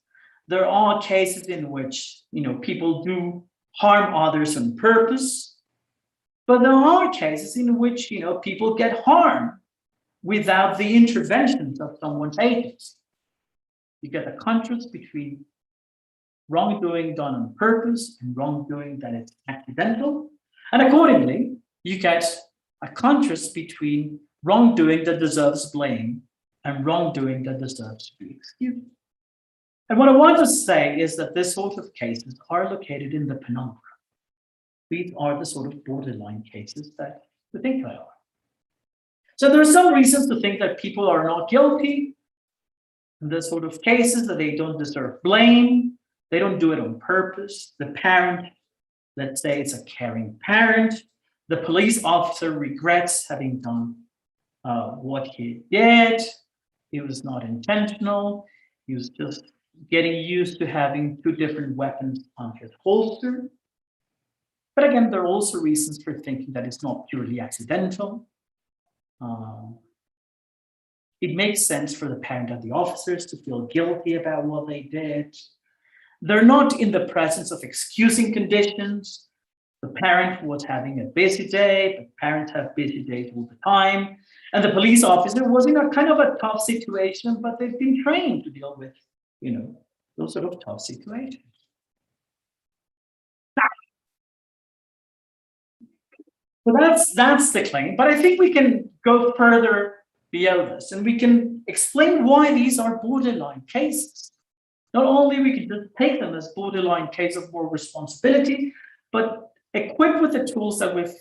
There are cases in which people do harm others on purpose, but there are cases in which people get harmed without the interventions of someone's agency. You get a contrast between wrongdoing done on purpose and wrongdoing that is accidental, and accordingly, you get a contrast between wrongdoing that deserves blame and wrongdoing that deserves to be excused. And what I want to say is that this sort of cases are located in the penumbra. These are the sort of borderline cases that we think they are. So there are some reasons to think that people are not guilty in this sort of cases, that they don't deserve blame, they don't do it on purpose. The parent, let's say it's a caring parent, the police officer regrets having done what he did. It was not intentional. He was just getting used to having two different weapons on his holster. But again, there are also reasons for thinking that it's not purely accidental. It makes sense for the parent and the officers to feel guilty about what they did. They're not in the presence of excusing conditions. The parent was having a busy day, but parents have busy days all the time. And the police officer was in a kind of a tough situation, but they've been trained to deal with, those sort of tough situations. So that's the claim, but I think we can go further beyond this, and we can explain why these are borderline cases. Not only we can just take them as borderline case of more responsibility, but equipped with the tools that we've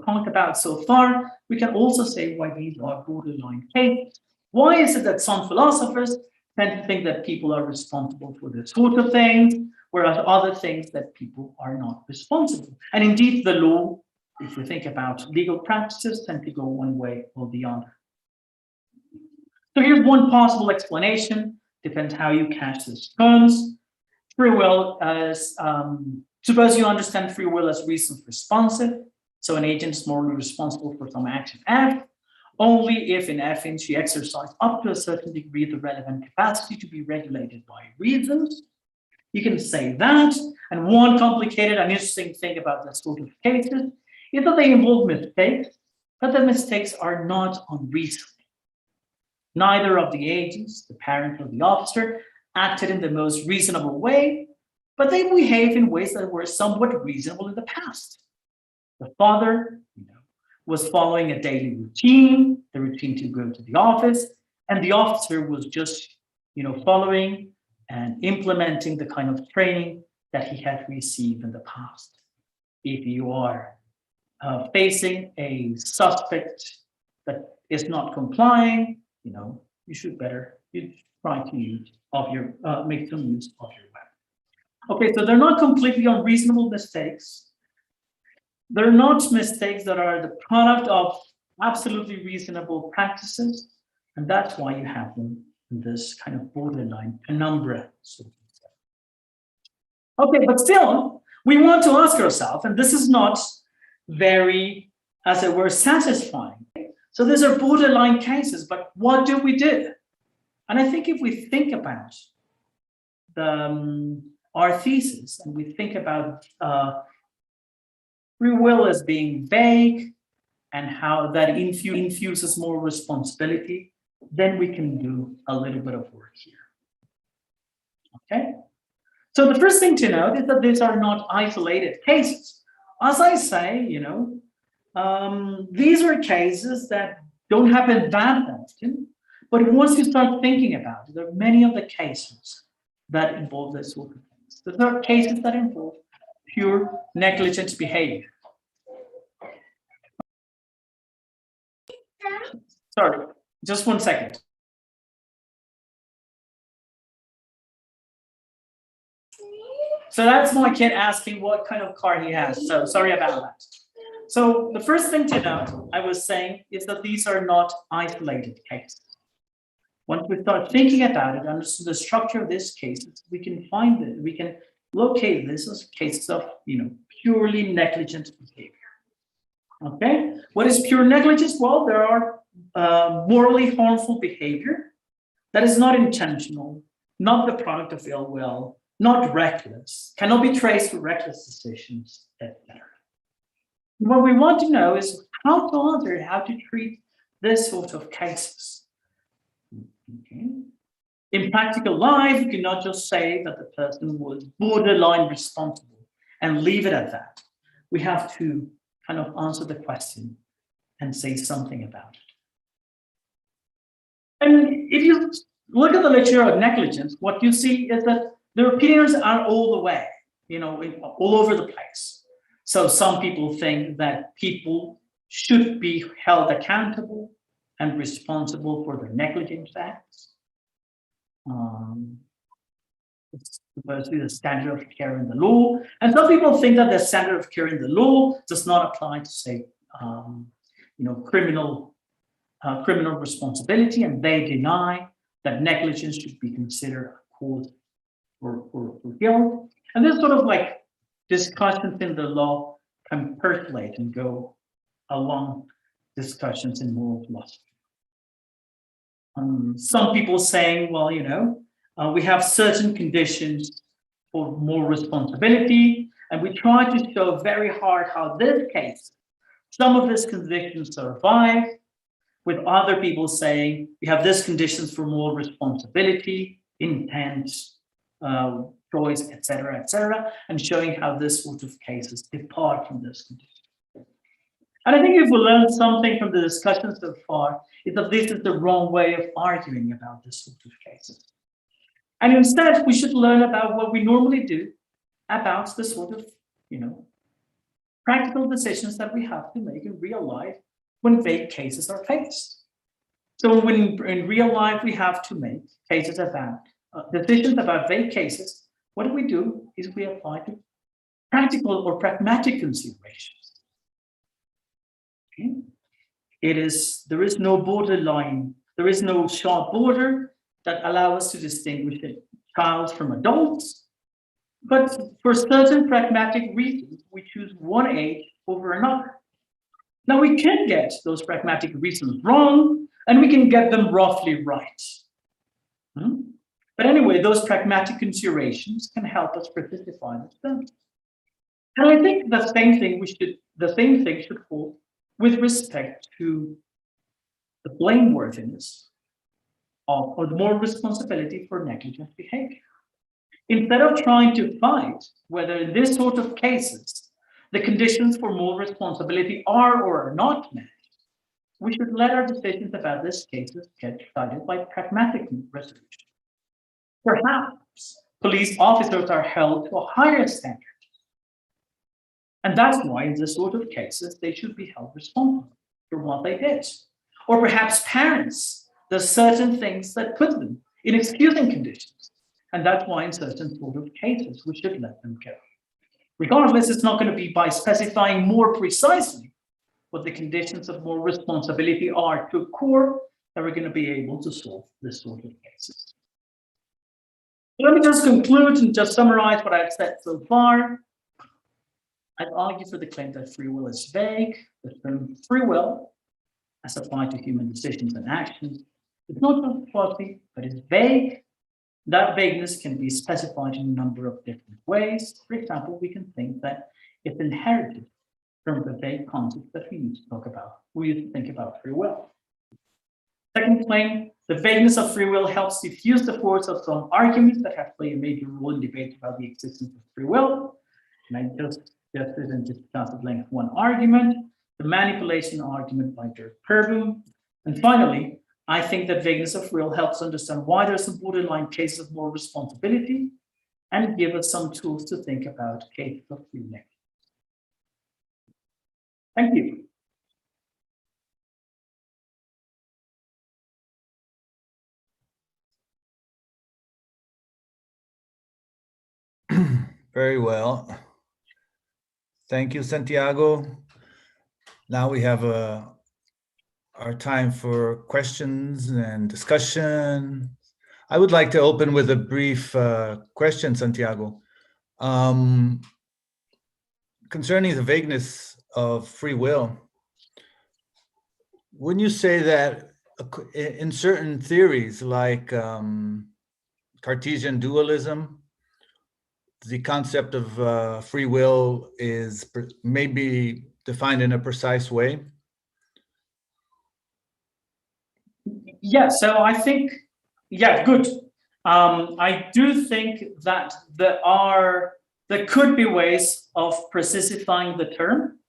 talked about so far, we can also say why these are borderline cases. Why is it that some philosophers tend to think that people are responsible for this sort of things, whereas other things that people are not responsible? And indeed, the law, if we think about legal practices, tend to go one way or the other. So here's one possible explanation, depends how you catch these terms. Free will as, suppose you understand free will as reason responsive. So an agent is morally responsible for some action F, only if in F she exercised up to a certain degree the relevant capacity to be regulated by reasons. You can say that. And one complicated and interesting thing about this sort of cases is that they involve mistakes, but the mistakes are not unreasonable. Neither of the agents, the parent or the officer, acted in the most reasonable way, but they behave in ways that were somewhat reasonable in the past. The father was following a daily routine, the routine to go to the office, and the officer was just following and implementing the kind of training that he had received in the past. If you are facing a suspect that is not complying, you should try to make some use of your weapon. Okay, so they're not completely unreasonable mistakes. They're not mistakes that are the product of absolutely reasonable practices, and that's why you have them in this kind of borderline penumbra. Okay, but still, we want to ask ourselves, and this is not very, as it were, satisfying. So these are borderline cases, but what do we do? And I think if we think about our thesis and we think about free will as being vague and how that infuses more responsibility, then we can do a little bit of work here. Okay? So the first thing to note is that these are not isolated cases. As I say, these are cases that don't happen that often, but once you start thinking about it, there are many of the cases that involve this sort of things. There are cases that involve pure negligent behavior. Sorry, just 1 second. So that's my kid asking what kind of car he has. So sorry about that. So the first thing to note, I was saying, is that these are not isolated cases. Once we start thinking about it, understand the structure of these cases, we can find it, we can locate this as cases of purely negligent behavior. Okay, what is pure negligence? Well, there are morally harmful behavior that is not intentional, not the product of ill will, not reckless, cannot be traced to reckless decisions, etc. What we want to know is how to answer, how to treat this sort of cases. Okay. In practical life, you cannot just say that the person was borderline responsible and leave it at that. We have to kind of answer the question and say something about it. And if you look at the literature of negligence, what you see is that the opinions are all the way, all over the place. So some people think that people should be held accountable and responsible for their negligence acts. It's supposed to be the standard of care in the law. And some people think that the standard of care in the law does not apply to, say, criminal responsibility, and they deny that negligence should be considered a cause for guilt. And there's sort of like discussions in the law can percolate and go along discussions in moral philosophy. Some people saying, well, we have certain conditions for more responsibility, and we try to show very hard how this case, some of these conditions survive, with other people saying we have these conditions for more responsibility, intent, choice, etc., and showing how this sort of cases depart from this condition. And I think if we learned something from the discussion so far, is that this is the wrong way of arguing about this sort of cases. And instead, we should learn about what we normally do about the sort of, practical decisions that we have to make in real life when vague cases are faced. So when in real life we have to make cases about decisions about vague cases, what do? Is we apply to practical or pragmatic considerations. Okay? There is no borderline, there is no sharp border that allows us to distinguish a child from adults. But for certain pragmatic reasons, we choose one age over another. Now we can get those pragmatic reasons wrong, and we can get them roughly right. But anyway, those pragmatic considerations can help us specify them. And I think the same thing should hold with respect to the blameworthiness of, or the moral responsibility for negligent behavior. Instead of trying to fight whether in this sort of cases the conditions for moral responsibility are or are not met, we should let our decisions about these cases get guided by pragmatic resolution. Perhaps police officers are held to a higher standard. And that's why in this sort of cases, they should be held responsible for what they did. Or perhaps parents, there's certain things that put them in excusing conditions. And that's why in certain sort of cases, we should let them go. Regardless, it's not going to be by specifying more precisely what the conditions of moral responsibility are to a core that we're going to be able to solve this sort of cases. So let me just conclude and just summarize what I've said so far. I'd argue for the claim that free will is vague. The term free will, as applied to human decisions and actions, is not just fuzzy, but is vague. That vagueness can be specified in a number of different ways. For example, we can think that it's inherited from the vague concept that we used to talk about. We used to think about free will. Second claim, the vagueness of free will helps diffuse the force of some arguments that have played a major role in debate about the existence of free will. And I just didn't discuss at length one argument, the manipulation argument by Dirk Perboom. And finally, I think that vagueness of free will helps understand why there are some borderline cases of moral responsibility and give us some tools to think about cases of free will. Thank you. Very well. Thank you, Santiago. Now we have our time for questions and discussion. I would like to open with a brief question, Santiago. Concerning the vagueness of free will, wouldn't you say that in certain theories like Cartesian dualism, the concept of free will is maybe defined in a precise way? Yeah, so I think, yeah, good. I do think that there could be ways of precisifying the term.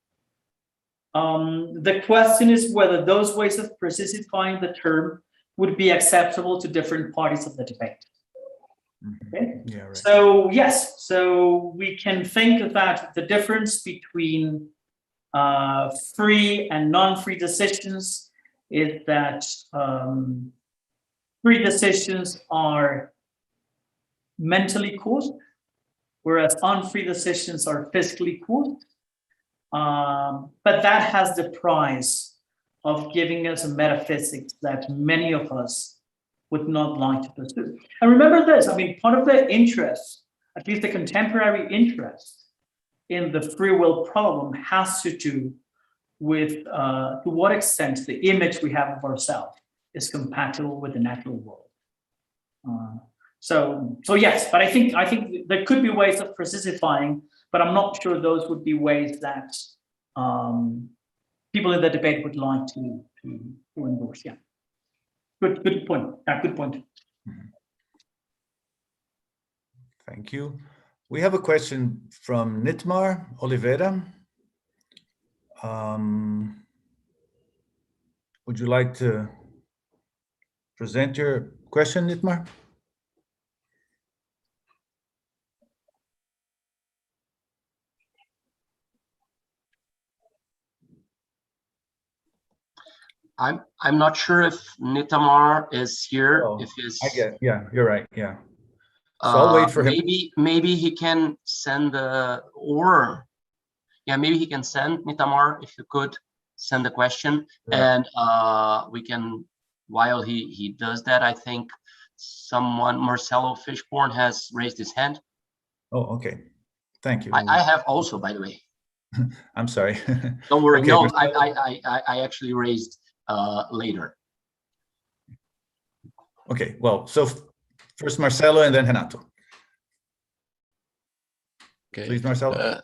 The question is whether those ways of precisifying the term would be acceptable to different parties of the debate. Okay. Yeah, right. So yes, so we can think that the difference between free and non-free decisions is that free decisions are mentally caused, whereas unfree decisions are physically caused. But that has the price of giving us a metaphysics that many of us would not like to pursue. And remember this, I mean, part of the interest, at least the contemporary interest in the free will problem has to do with to what extent the image we have of ourselves is compatible with the natural world. So yes, but I think there could be ways of precisifying, but I'm not sure those would be ways that people in the debate would like to endorse. Yeah. Good point. Good point. Mm-hmm. Thank you. We have a question from Nitmar Oliveira. Would you like to present your question, Nitmar? I'm not sure if Nitamar is here. Oh, if he's, I get, yeah, you're right, yeah. So I'll wait for him. Maybe he can send maybe he can send Nitamar, if you could send the question, and we can, while he does that, I think Marcelo Fishborn has raised his hand. Oh, okay. Thank you. I have also, by the way. I'm sorry. Don't worry. Okay, No, Marcelo. I actually raised later. Okay, well, so first Marcelo and then Renato. Okay. Please, Marcelo.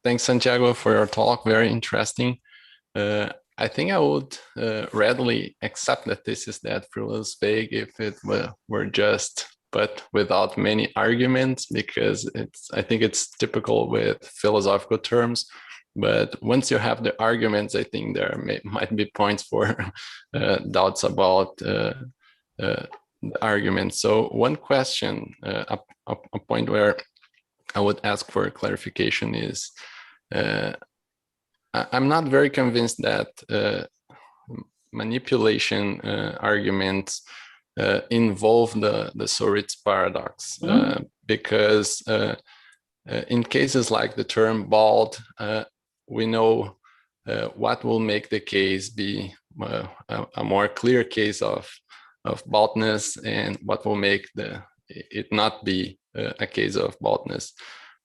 Thanks, Santiago, for your talk. Very interesting. I think I would readily accept that this is that frivolous vague if it were just, but without many arguments, because I think it's typical with philosophical terms. But once you have the arguments, I think there might be points for doubts about the argument. So one question, a point where I would ask for clarification is, I'm not very convinced that manipulation arguments involve the Sorit's paradox, because in cases like the term bald, we know what will make the case be a more clear case of baldness, and what will make it not be a case of baldness.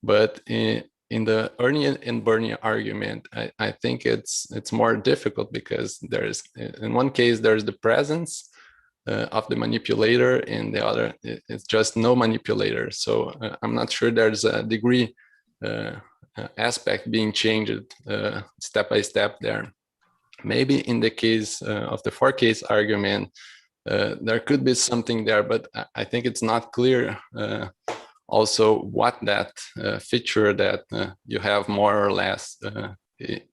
But in the Ernie and Bernie argument, I think it's more difficult, because there's, in one case, there's the presence of the manipulator, and the other, it's just no manipulator. So I'm not sure there's a degree aspect being changed step by step there. Maybe in the case of the four-case argument, there could be something there, but I think it's not clear also what that feature that you have more or less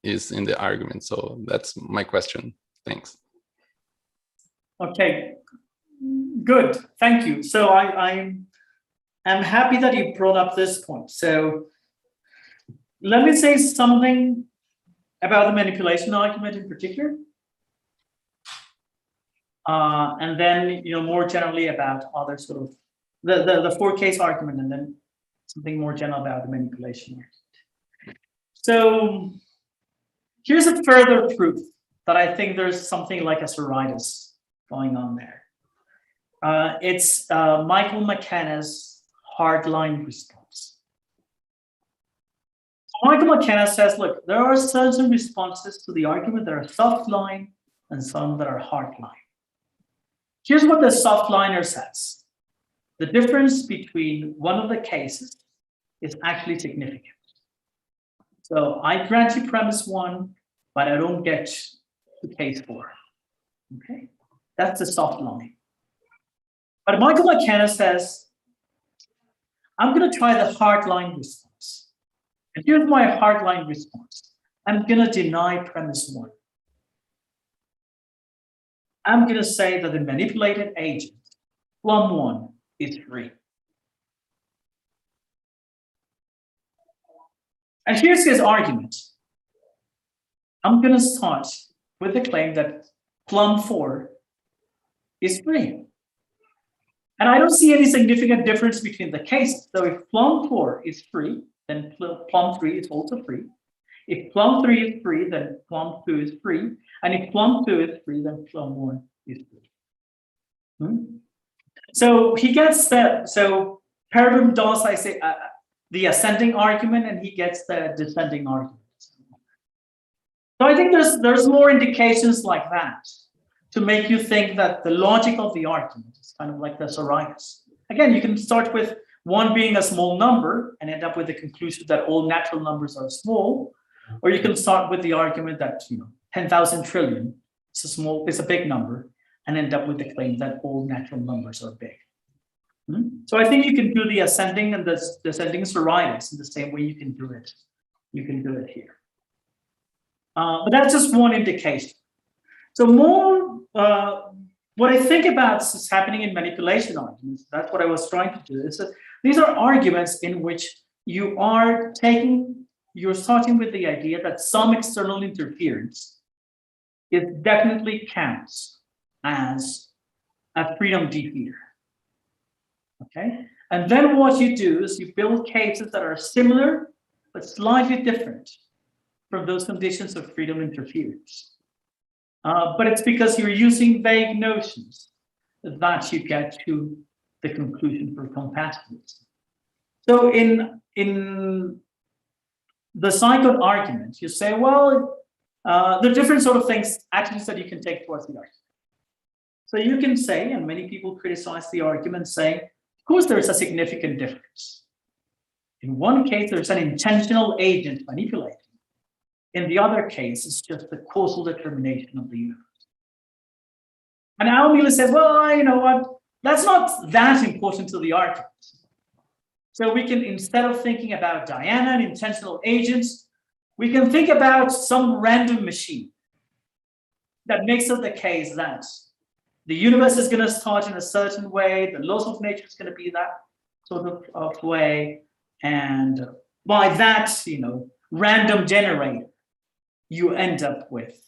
is in the argument. So that's my question. Thanks. Okay, good, thank you. So I'm happy that you brought up this point. So let me say something about the manipulation argument in particular. And then, more generally about other sort of the four-case argument, and then something more general about the manipulation argument. So here's a further proof that I think there's something like a Soritis going on there. It's Michael McKenna's hardline response. So Michael McKenna says, look, there are certain responses to the argument that are soft line and some that are hard line. Here's what the soft liner says. The difference between one of the cases is actually significant. So I grant you premise 1, but I don't get to case 4. Okay, that's the soft line. But Michael McKenna says, I'm going to try the hard line response. And here's my hard line response. I'm going to deny premise 1. I'm going to say that the manipulated agent, plum 1, is free. And here's his argument. I'm going to start with the claim that plum 4 is free. And I don't see any significant difference between the cases. So if plum 4 is free, then plum 3 is also free. If plum 3 is free, then plum 2 is free. And if plum 2 is free, then plum 1 is free. So he gets that. So Peregrine does, I say, the ascending argument, and he gets the descending argument. So I think there's more indications like that to make you think that the logic of the argument is kind of like the Soritis. Again, you can start with 1 being a small number and end up with the conclusion that all natural numbers are small, or you can start with the argument that 10,000 trillion is a big number, and end up with the claim that all natural numbers are big. So I think you can do the ascending and the descending Soritis in the same way you can do it. You can do it here. But that's just one indication. So more, what I think about is happening in manipulation arguments. That's what I was trying to do. Is that these are arguments in which you're starting with the idea that some external interference it definitely counts as a freedom defeater. Okay, and then what you do is you build cases that are similar but slightly different from those conditions of freedom interference. But it's because you're using vague notions that you get to the conclusion for compatibility. So in the cycle argument, you say, well, there are different sort of things, actions that you can take towards the argument. So you can say, and many people criticize the argument, saying, of course, there is a significant difference. In one case, there's an intentional agent manipulating. In the other case, it's just the causal determination of the universe. And Almila says, well, you know what? That's not that important to the argument. So we can, instead of thinking about Diana and intentional agents, we can think about some random machine that makes it the case that the universe is going to start in a certain way, the laws of nature is going to be that sort of way, and by that, random generator, you end up with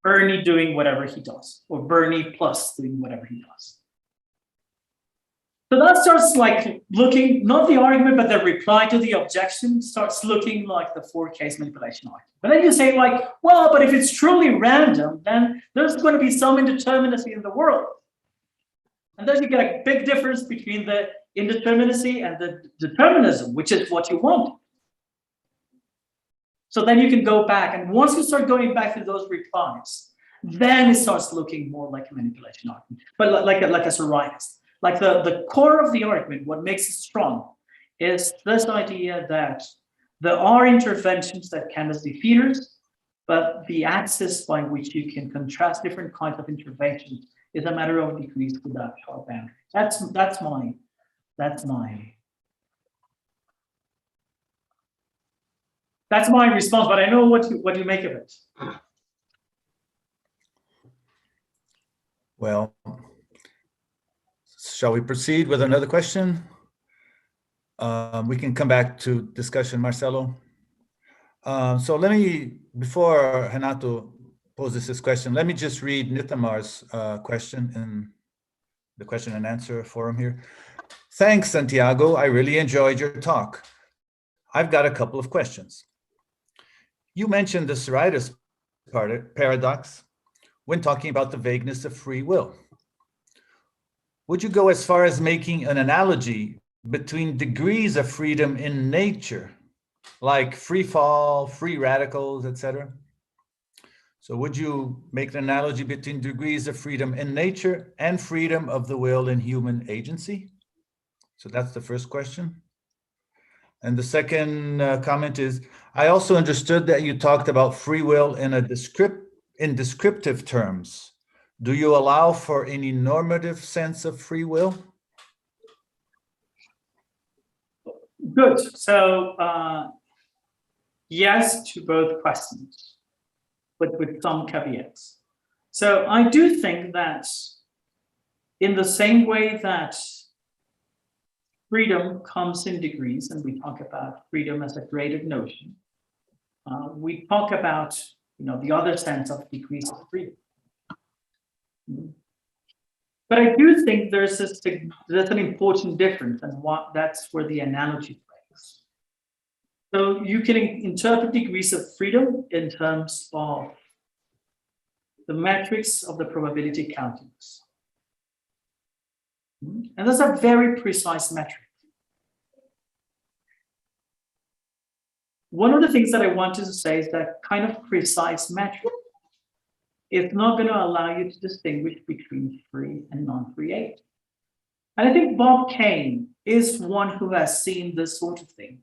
Bernie doing whatever he does, or Bernie plus doing whatever he does. So that starts like looking, not the argument, but the reply to the objection starts looking like the 4-case manipulation argument. But then you say like, well, but if it's truly random, then there's going to be some indeterminacy in the world. And then you get a big difference between the indeterminacy and the determinism, which is what you want. So then you can go back, and once you start going back to those replies, then it starts looking more like a manipulation argument, but like a Sorites. Like the core of the argument, what makes it strong, is this idea that there are interventions that count as defeaters, but the axis by which you can contrast different kinds of interventions is a matter of degrees without sharp boundaries. That's my response, but I know what you make of it. Well, shall we proceed with another question? We can come back to discussion, Marcelo. So let me, before Renato poses this question, let me just read Nithamar's question in the question and answer forum here. Thanks, Santiago. I really enjoyed your talk. I've got a couple of questions. You mentioned the Sorites paradox when talking about the vagueness of free will. Would you go as far as making an analogy between degrees of freedom in nature, like free fall, free radicals, etc.? So would you make an analogy between degrees of freedom in nature and freedom of the will in human agency? So that's the first question. And the second comment is, I also understood that you talked about free will in descriptive terms. Do you allow for any normative sense of free will? Good. So yes to both questions, but with some caveats. So I do think that in the same way that freedom comes in degrees, and we talk about freedom as a graded notion, we talk about the other sense of degrees of freedom. But I do think there's an important difference, and that's where the analogy plays. So you can interpret degrees of freedom in terms of the metrics of the probability calculus. And that's a very precise metric. One of the things that I wanted to say is that kind of precise metric is not going to allow you to distinguish between free and non-free agent. And I think Bob Kane is one who has seen this sort of thing.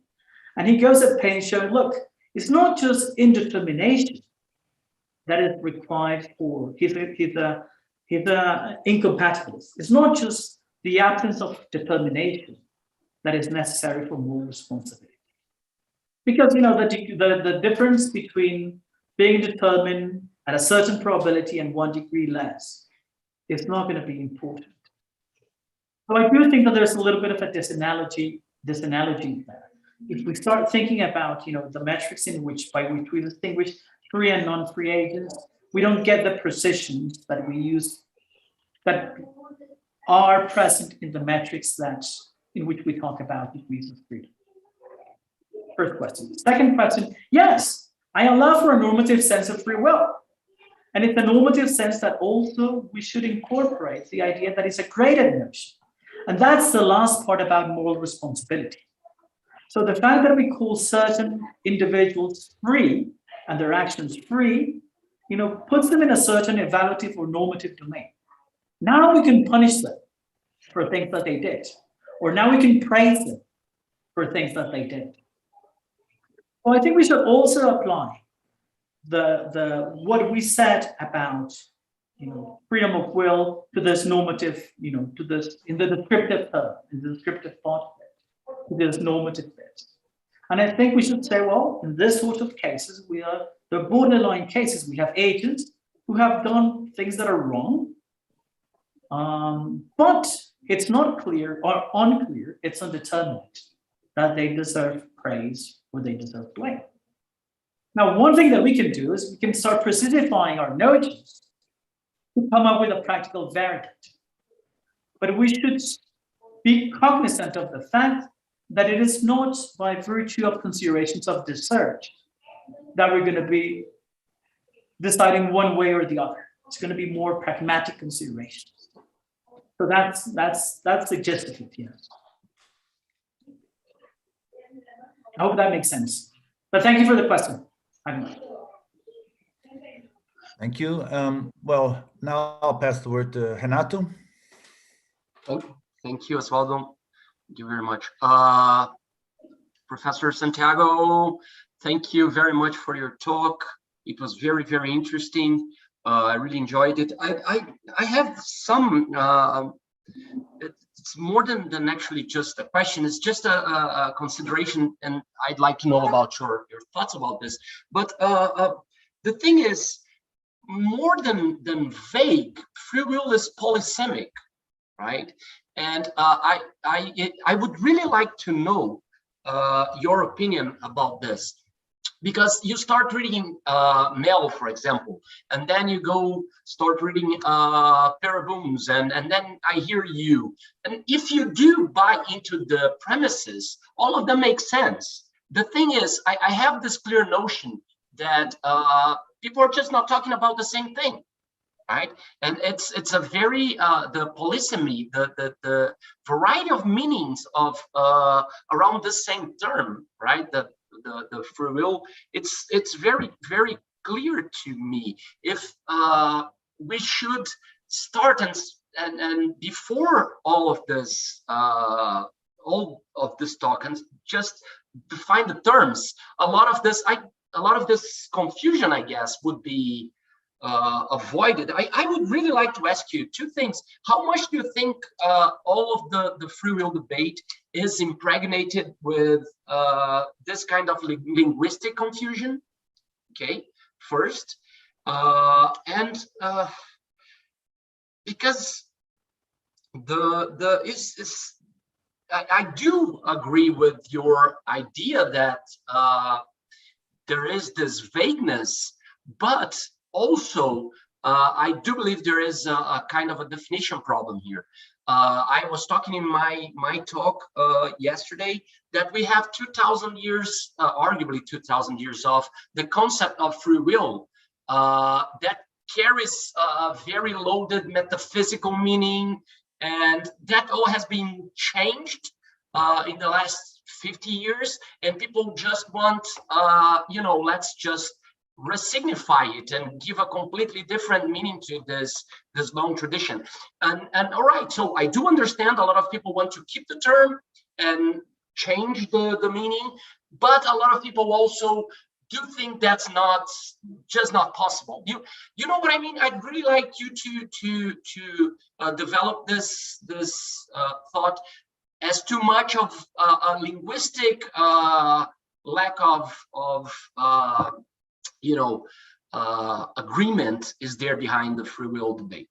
And he goes at pains showing, look, it's not just indetermination that is required for he's a incompatibilist. It's not just the absence of determination that is necessary for moral responsibility. Because the difference between being determined at a certain probability and 1 degree less is not going to be important. So I do think that there's a little bit of a disanalogy there. If we start thinking about the metrics by which we distinguish free and non-free agents, we don't get the precisions that we use that are present in the metrics in which we talk about degrees of freedom. First question. Second question, yes, I allow for a normative sense of free will. And it's a normative sense that also we should incorporate the idea that it's a graded notion. And that's the last part about moral responsibility. So the fact that we call certain individuals free and their actions free, puts them in a certain evaluative or normative domain. Now we can punish them for things that they did, or now we can praise them for things that they did. Well, I think we should also apply what we said about freedom of will to this normative, to this in the descriptive term, in the descriptive thought bit, to this normative bit. And I think we should say, well, in this sort of cases, the borderline cases, we have agents who have done things that are wrong, but it's not clear or unclear, it's undetermined that they deserve praise or they deserve blame. Now, one thing that we can do is we can start precipifying our notions to come up with a practical variant. But we should be cognizant of the fact that it is not by virtue of considerations of desert that we're going to be deciding one way or the other. It's going to be more pragmatic considerations. So that's the gist of it, yes. I hope that makes sense. But thank you for the question. Thank you. Well, now I'll pass the word to Renato. Thank you, Osvaldo. Thank you very much. Professor Santiago, thank you very much for your talk. It was very, very interesting. I really enjoyed it. I have some, it's more than actually just a question. It's just a consideration, and I'd like to know about your thoughts about this. But the thing is, more than vague, free will is polysemic, right? And I would really like to know your opinion about this, because you start reading Mel, for example, and then you go start reading Paraboons, and then I hear you. And if you do buy into the premises, all of them make sense. The thing is, I have this clear notion that people are just not talking about the same thing. Right, and it's a very the polysemy, the variety of meanings of around the same term, right? The free will. It's very, very clear to me if we should start and before all of this talk and just define the terms. A lot of this confusion, I guess, would be avoided. I would really like to ask you two things. How much do you think all of the free will debate is impregnated with this kind of linguistic confusion? Okay, first, and because I do agree with your idea that there is this vagueness, but also, I do believe there is a kind of a definition problem here. I was talking in my talk yesterday that we have 2,000 years, arguably 2,000 years of the concept of free will that carries a very loaded metaphysical meaning, and that all has been changed in the last 50 years, and people just want, let's just resignify it and give a completely different meaning to this long tradition. And all right, so I do understand a lot of people want to keep the term and change the meaning, but a lot of people also do think that's just not possible. You know what I mean? I'd really like you to develop this thought as too much of a linguistic lack of agreement is there behind the free will debate?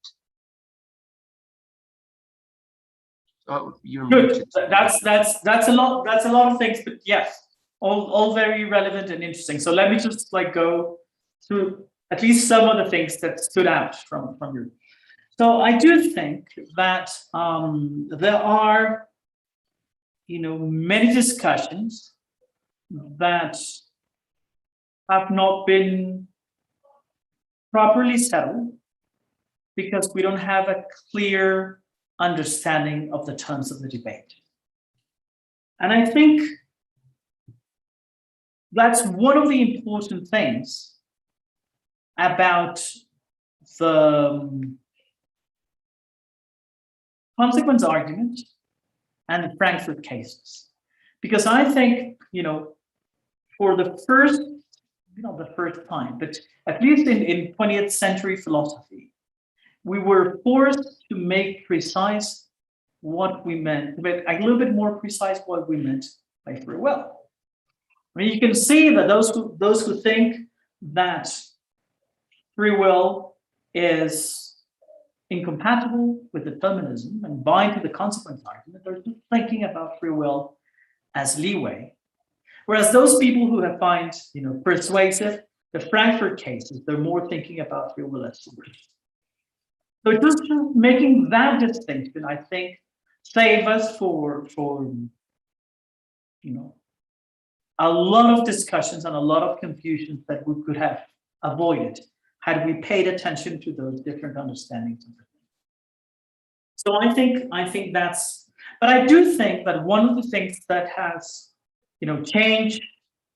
Oh, you're Good. muted. That's a lot. That's a lot of things, but yes, all very relevant and interesting. So let me just like go through at least some of the things that stood out from you. So I do think that there are, many discussions that have not been properly settled because we don't have a clear understanding of the terms of the debate. And I think that's one of the important things about the consequence argument and the Frankfurt cases. Because I think, for the first, not the first time, but at least in 20th century philosophy, we were forced to make precise what we meant, but a little bit more precise what we meant by free will. I mean, you can see that those who think that free will is incompatible with determinism and bind to the consequence argument, they're thinking about free will as leeway. Whereas those people who have find, persuasive the Frankfurt cases, they're more thinking about free will as source. So just making that distinction, I think, save us for a lot of discussions and a lot of confusions that we could have avoided had we paid attention to those different understandings of it. So I think that's, but I do think that one of the things that has, changed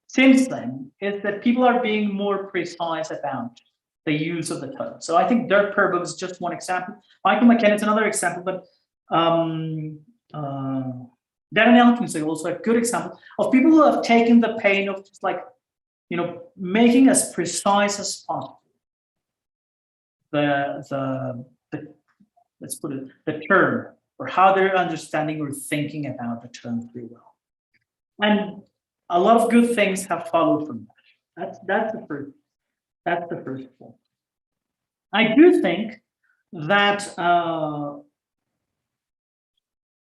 since then is that people are being more precise about the use of the term. So I think Dirk Perboom is just one example. Michael McKenna is another example, but Darren Elkins is also a good example of people who have taken the pain of just like, making as precise as possible the let's put it, the term, or how they're understanding or thinking about the term free will. And a lot of good things have followed from that. That's the first point. I do think that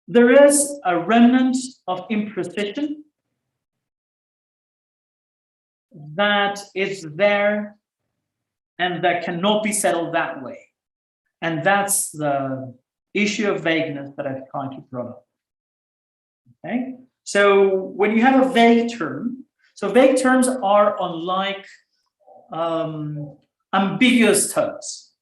there is a remnant of imprecision that is there and that cannot be settled that way. And that's the issue of vagueness that I've tried to bring up. Okay, so when you have a vague term, so vague terms are unlike ambiguous terms.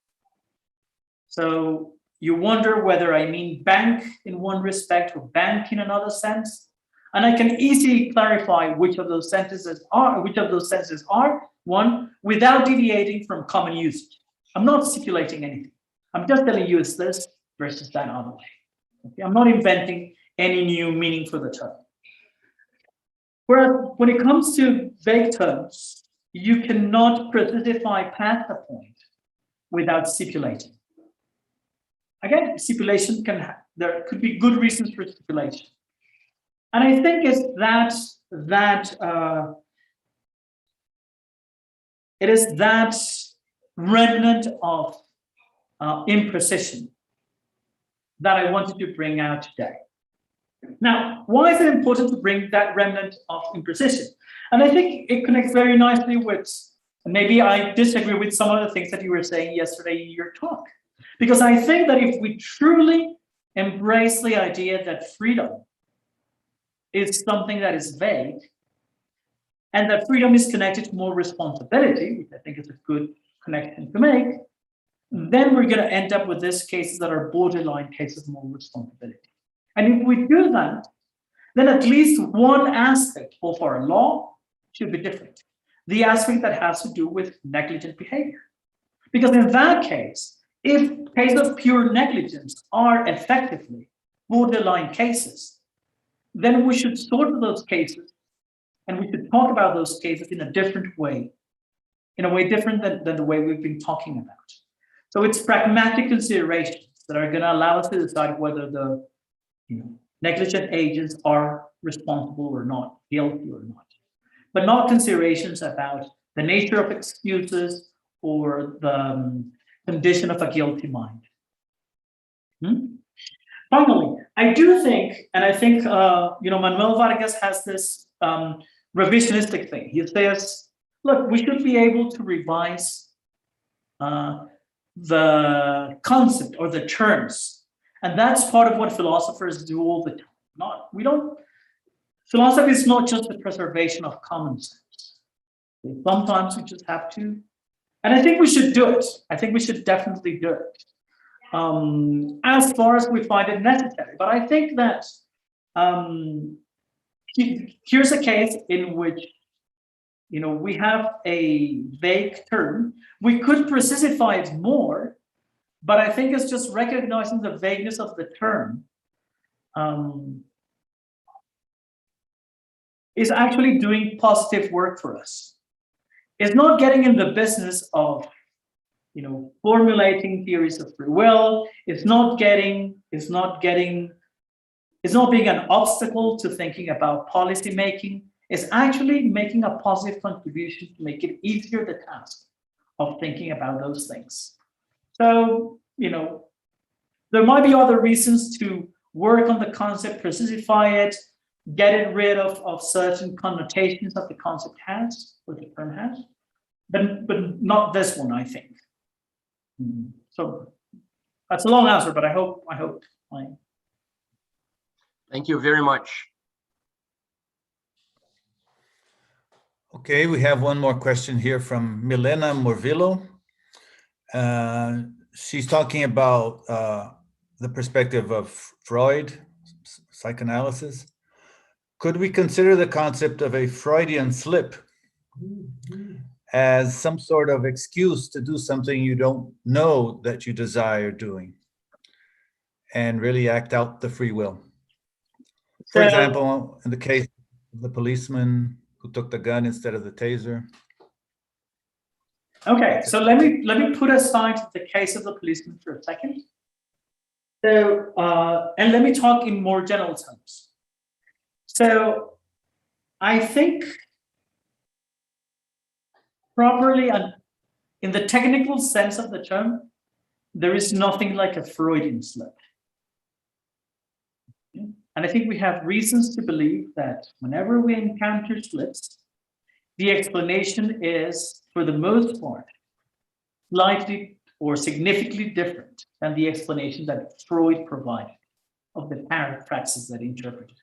So you wonder whether I mean bank in one respect or bank in another sense. And I can easily clarify which of those sentences are one without deviating from common usage. I'm not stipulating anything. I'm just telling you it's this versus that other way. Okay? I'm not inventing any new meaning for the term. Whereas when it comes to vague terms, you cannot specify past a point without stipulating. Again, stipulation there could be good reasons for stipulation. And I think it's it is that remnant of imprecision that I wanted to bring out today. Now, why is it important to bring that remnant of imprecision? And I think it connects very nicely with, maybe I disagree with some of the things that you were saying yesterday in your talk. Because I think that if we truly embrace the idea that freedom is something that is vague, and that freedom is connected to more responsibility, which I think is a good connection to make, then we're going to end up with these cases that are borderline cases of more responsibility. And if we do that, then at least one aspect of our law should be different. The aspect that has to do with negligent behavior. Because in that case, if cases of pure negligence are effectively borderline cases, then we should sort those cases and we should talk about those cases in a different way, in a way different than the way we've been talking about. So it's pragmatic considerations that are going to allow us to decide whether the negligent agents are responsible or not, guilty or not. but not considerations about the nature of excuses or the condition of a guilty mind. Finally, I do think, and I think, Manuel Vargas has this revisionistic thing. He says, look, we should be able to revise the concept or the terms. And that's part of what philosophers do all the time. Philosophy is not just the preservation of common sense. Sometimes we just have to, and I think we should do it. I think we should definitely do it. As far as we find it necessary. But I think that here's a case in which we have a vague term. We could precisify it more, but I think it's just recognizing the vagueness of the term is actually doing positive work for us. It's not getting in the business of formulating theories of free will. It's not being an obstacle to thinking about policy making. It's actually making a positive contribution to make it easier the task of thinking about those things. So, there might be other reasons to work on the concept, precisify it, get rid of certain connotations that the concept has, or the term has, but not this one, I think. So that's a long answer, but I hope I. Thank you very much. Okay, we have one more question here from Milena Morvillo. She's talking about the perspective of Freud, psychoanalysis. Could we consider the concept of a Freudian slip as some sort of excuse to do something you don't know that you desire doing and really act out the free will? For example, in the case of the policeman who took the gun instead of the taser. Okay, so let me put aside the case of the policeman for a second. So, and let me talk in more general terms. So, I think properly, and in the technical sense of the term, there is nothing like a Freudian slip. And I think we have reasons to believe that whenever we encounter slips, the explanation is, for the most part, slightly or significantly different than the explanation that Freud provided of the parapraxis that interpreted him.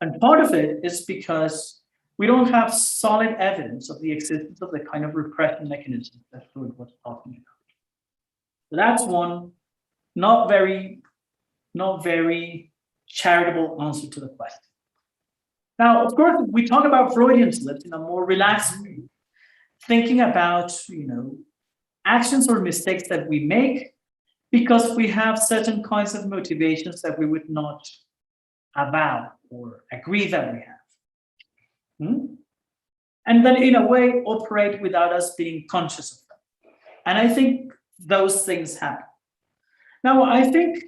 And part of it is because we don't have solid evidence of the existence of the kind of repression mechanism that Freud was talking about. So that's one not very charitable answer to the question. Now, of course, we talk about Freudian slips in a more relaxed way, thinking about, actions or mistakes that we make because we have certain kinds of motivations that we would not avow or agree that we have. And then, in a way, operate without us being conscious of them. And I think those things happen. Now, I think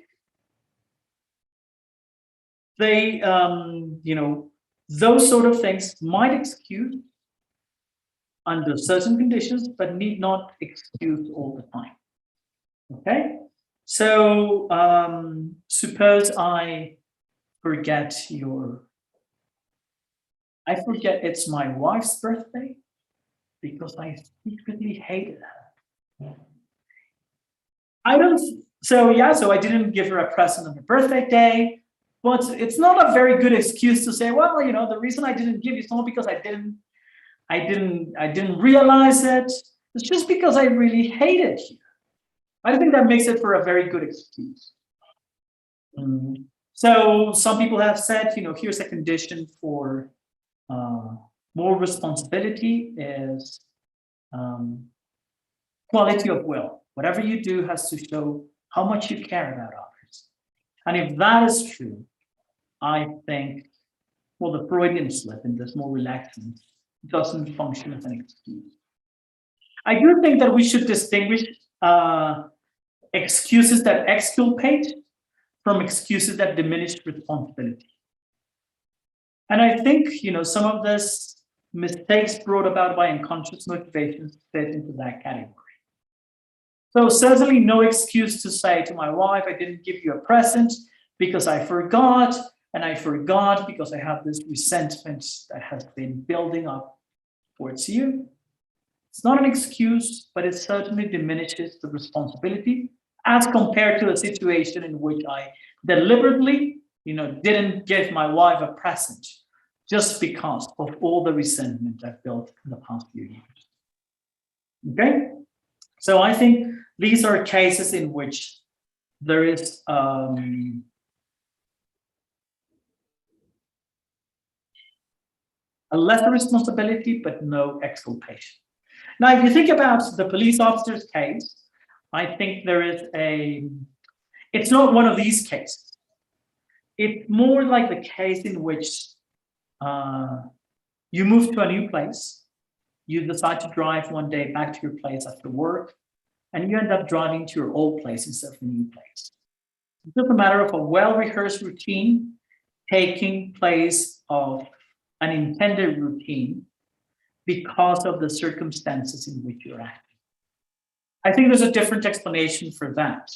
they, those sort of things might excuse under certain conditions, but need not excuse all the time. Okay? So suppose I forget it's my wife's birthday because I secretly hated her. So I didn't give her a present on her birthday day. But it's not a very good excuse to say, well, the reason I didn't give you is not because I didn't realize it. It's just because I really hated you. I think that makes it for a very good excuse. So some people have said, here's a condition for more responsibility is quality of will. Whatever you do has to show how much you care about others. And if that is true, I think, the Freudian slip in this more relaxed sense doesn't function as an excuse. I do think that we should distinguish excuses that exculpate from excuses that diminish responsibility. And I think, some of this mistakes brought about by unconscious motivations fit into that category. So certainly no excuse to say to my wife, I didn't give you a present because I forgot, and I forgot because I have this resentment that has been building up towards you. It's not an excuse, but it certainly diminishes the responsibility as compared to a situation in which I deliberately, didn't give my wife a present just because of all the resentment I've built in the past few years. Okay? So I think these are cases in which there is a lesser responsibility, but no exculpation. Now, if you think about the police officer's case, I think there is it's not one of these cases. It's more like the case in which you move to a new place, you decide to drive one day back to your place after work, and you end up driving to your old place instead of the new place. It's just a matter of a well-rehearsed routine taking place of an intended routine because of the circumstances in which you're acting. I think there's a different explanation for that.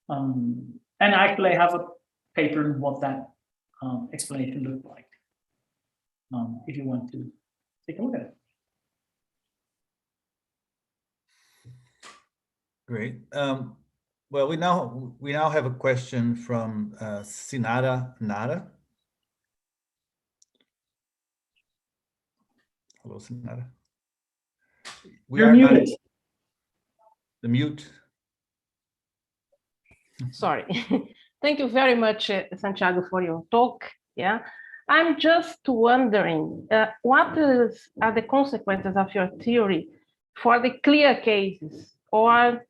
And actually I have a paper on what that explanation looked like, if you want to take a look at it. Great. Well, we now have a question from Sinara Nara. Hello, Sinara. You're muted. The mute. Sorry. Thank you very much, Santiago, for your talk. Yeah, I'm just wondering, what are the consequences of your theory for the clear cases, or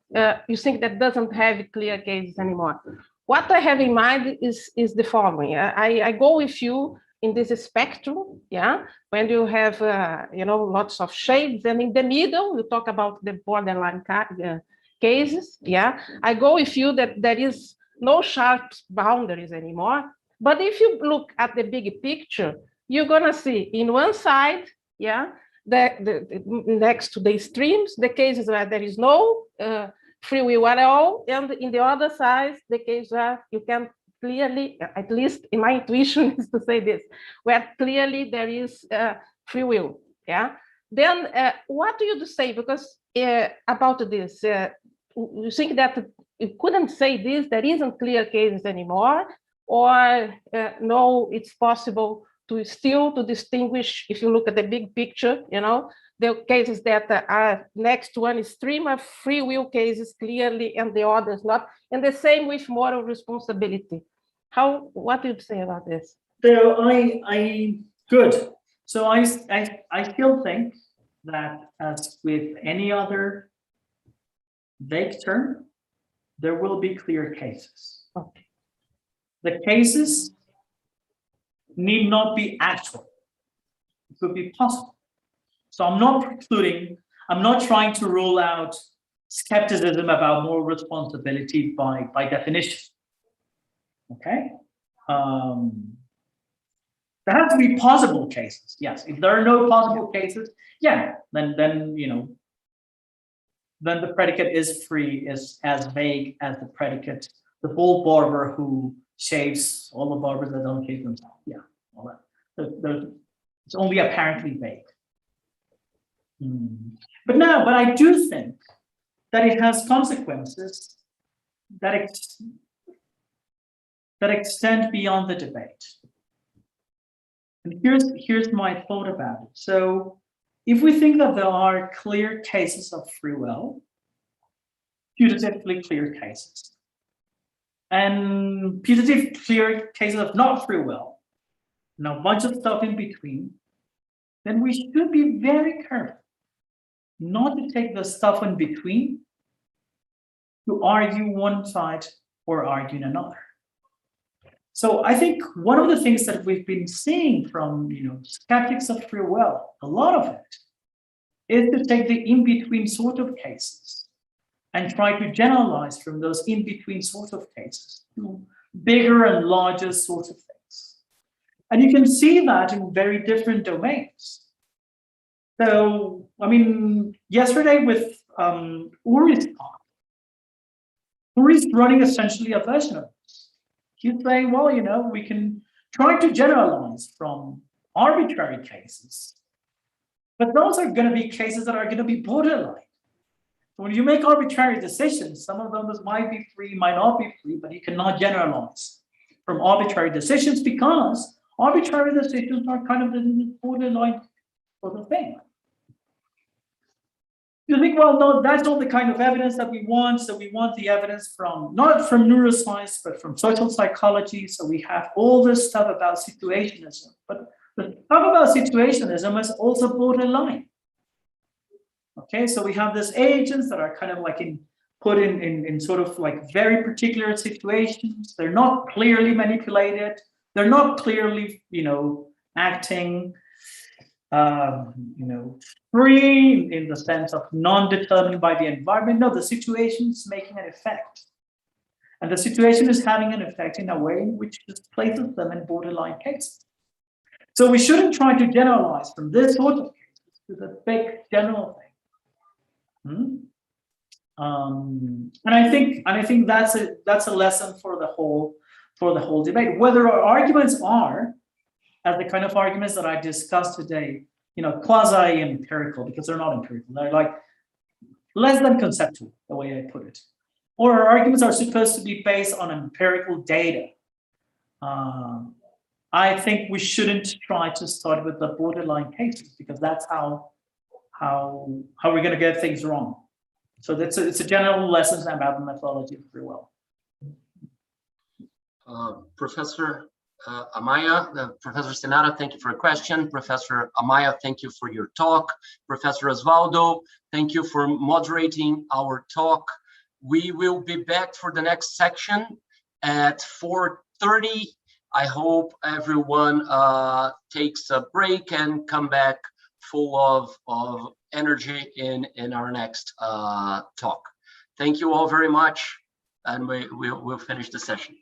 you think that doesn't have clear cases anymore? What I have in mind is the following. I go with you in this spectrum, yeah, when you have lots of shades, and in the middle you talk about the borderline cases, yeah. I go with you that there is no sharp boundaries anymore. But if you look at the big picture, you're gonna see in one side, yeah, the next to the extremes, the cases where there is no free will at all, and in the other side, the case where you can clearly, at least in my intuition is to say this, where clearly there is free will, yeah. Then what do you say? Because about this, you think that you couldn't say this, there isn't clear cases anymore, or no, it's possible to still to distinguish, if you look at the big picture, the cases that are next to one extreme are free will cases clearly, and the others not, and the same with moral responsibility. What do you say about this? So good. So I still think that, as with any other vague term, there will be clear cases. Okay. The cases need not be actual. It could be possible. So I'm not precluding, I'm not trying to rule out skepticism about moral responsibility by definition. Okay? There have to be possible cases. Yes. If there are no possible cases, yeah, then the predicate is free, is as vague as the predicate, the full barber who shaves all the barbers that don't shave themselves. Yeah, all that. It's only apparently vague. But I do think that it has consequences that extend beyond the debate. And here's my thought about it. So if we think that there are clear cases of free will, putatively clear cases, and putative clear cases of not free will, and a bunch of stuff in between, then we should be very careful not to take the stuff in between to argue one side or argue another. So I think one of the things that we've been seeing from skeptics of free will, a lot of it, is to take the in-between sort of cases and try to generalize from those in-between sort of cases to bigger and larger sorts of things. And you can see that in very different domains. So, I mean, yesterday with Uri's talk, Uri's running essentially a version of this. He's saying, well, you know, we can try to generalize from arbitrary cases, but those are going to be cases that are going to be borderline. So when you make arbitrary decisions, some of them might be free, might not be free, but you cannot generalize from arbitrary decisions because arbitrary decisions are kind of the borderline sort of thing. You think, well, no, that's not the kind of evidence that we want. So we want the evidence from, not from neuroscience, but from social psychology. So we have all this stuff about situationism. But the stuff about situationism is also borderline. Okay, so we have these agents that are kind of like put in sort of like very particular situations. They're not clearly manipulated. They're not clearly, you know, acting you know, free in the sense of non-determined by the environment. No, the situation is making an effect. And the situation is having an effect in a way in which just places them in borderline cases. So we shouldn't try to generalize from this sort of cases to the big general thing. And I think that's a lesson for the whole debate. Whether our arguments are, as the kind of arguments that I discussed today, you know, quasi-empirical, because they're not empirical. They're like less than conceptual, the way I put it. Or our arguments are supposed to be based on empirical data. I think we shouldn't try to start with the borderline cases because that's how we're going to get things wrong. So it's a general lesson about the methodology of free will. Professor Amaya, Professor Senara, thank you for your question. Professor Amaya, thank you for your talk. Professor Osvaldo, thank you for moderating our talk. We will be back for the next section at 4:30. I hope everyone takes a break and come back full of energy in our next talk. Thank you all very much, and we'll finish the session.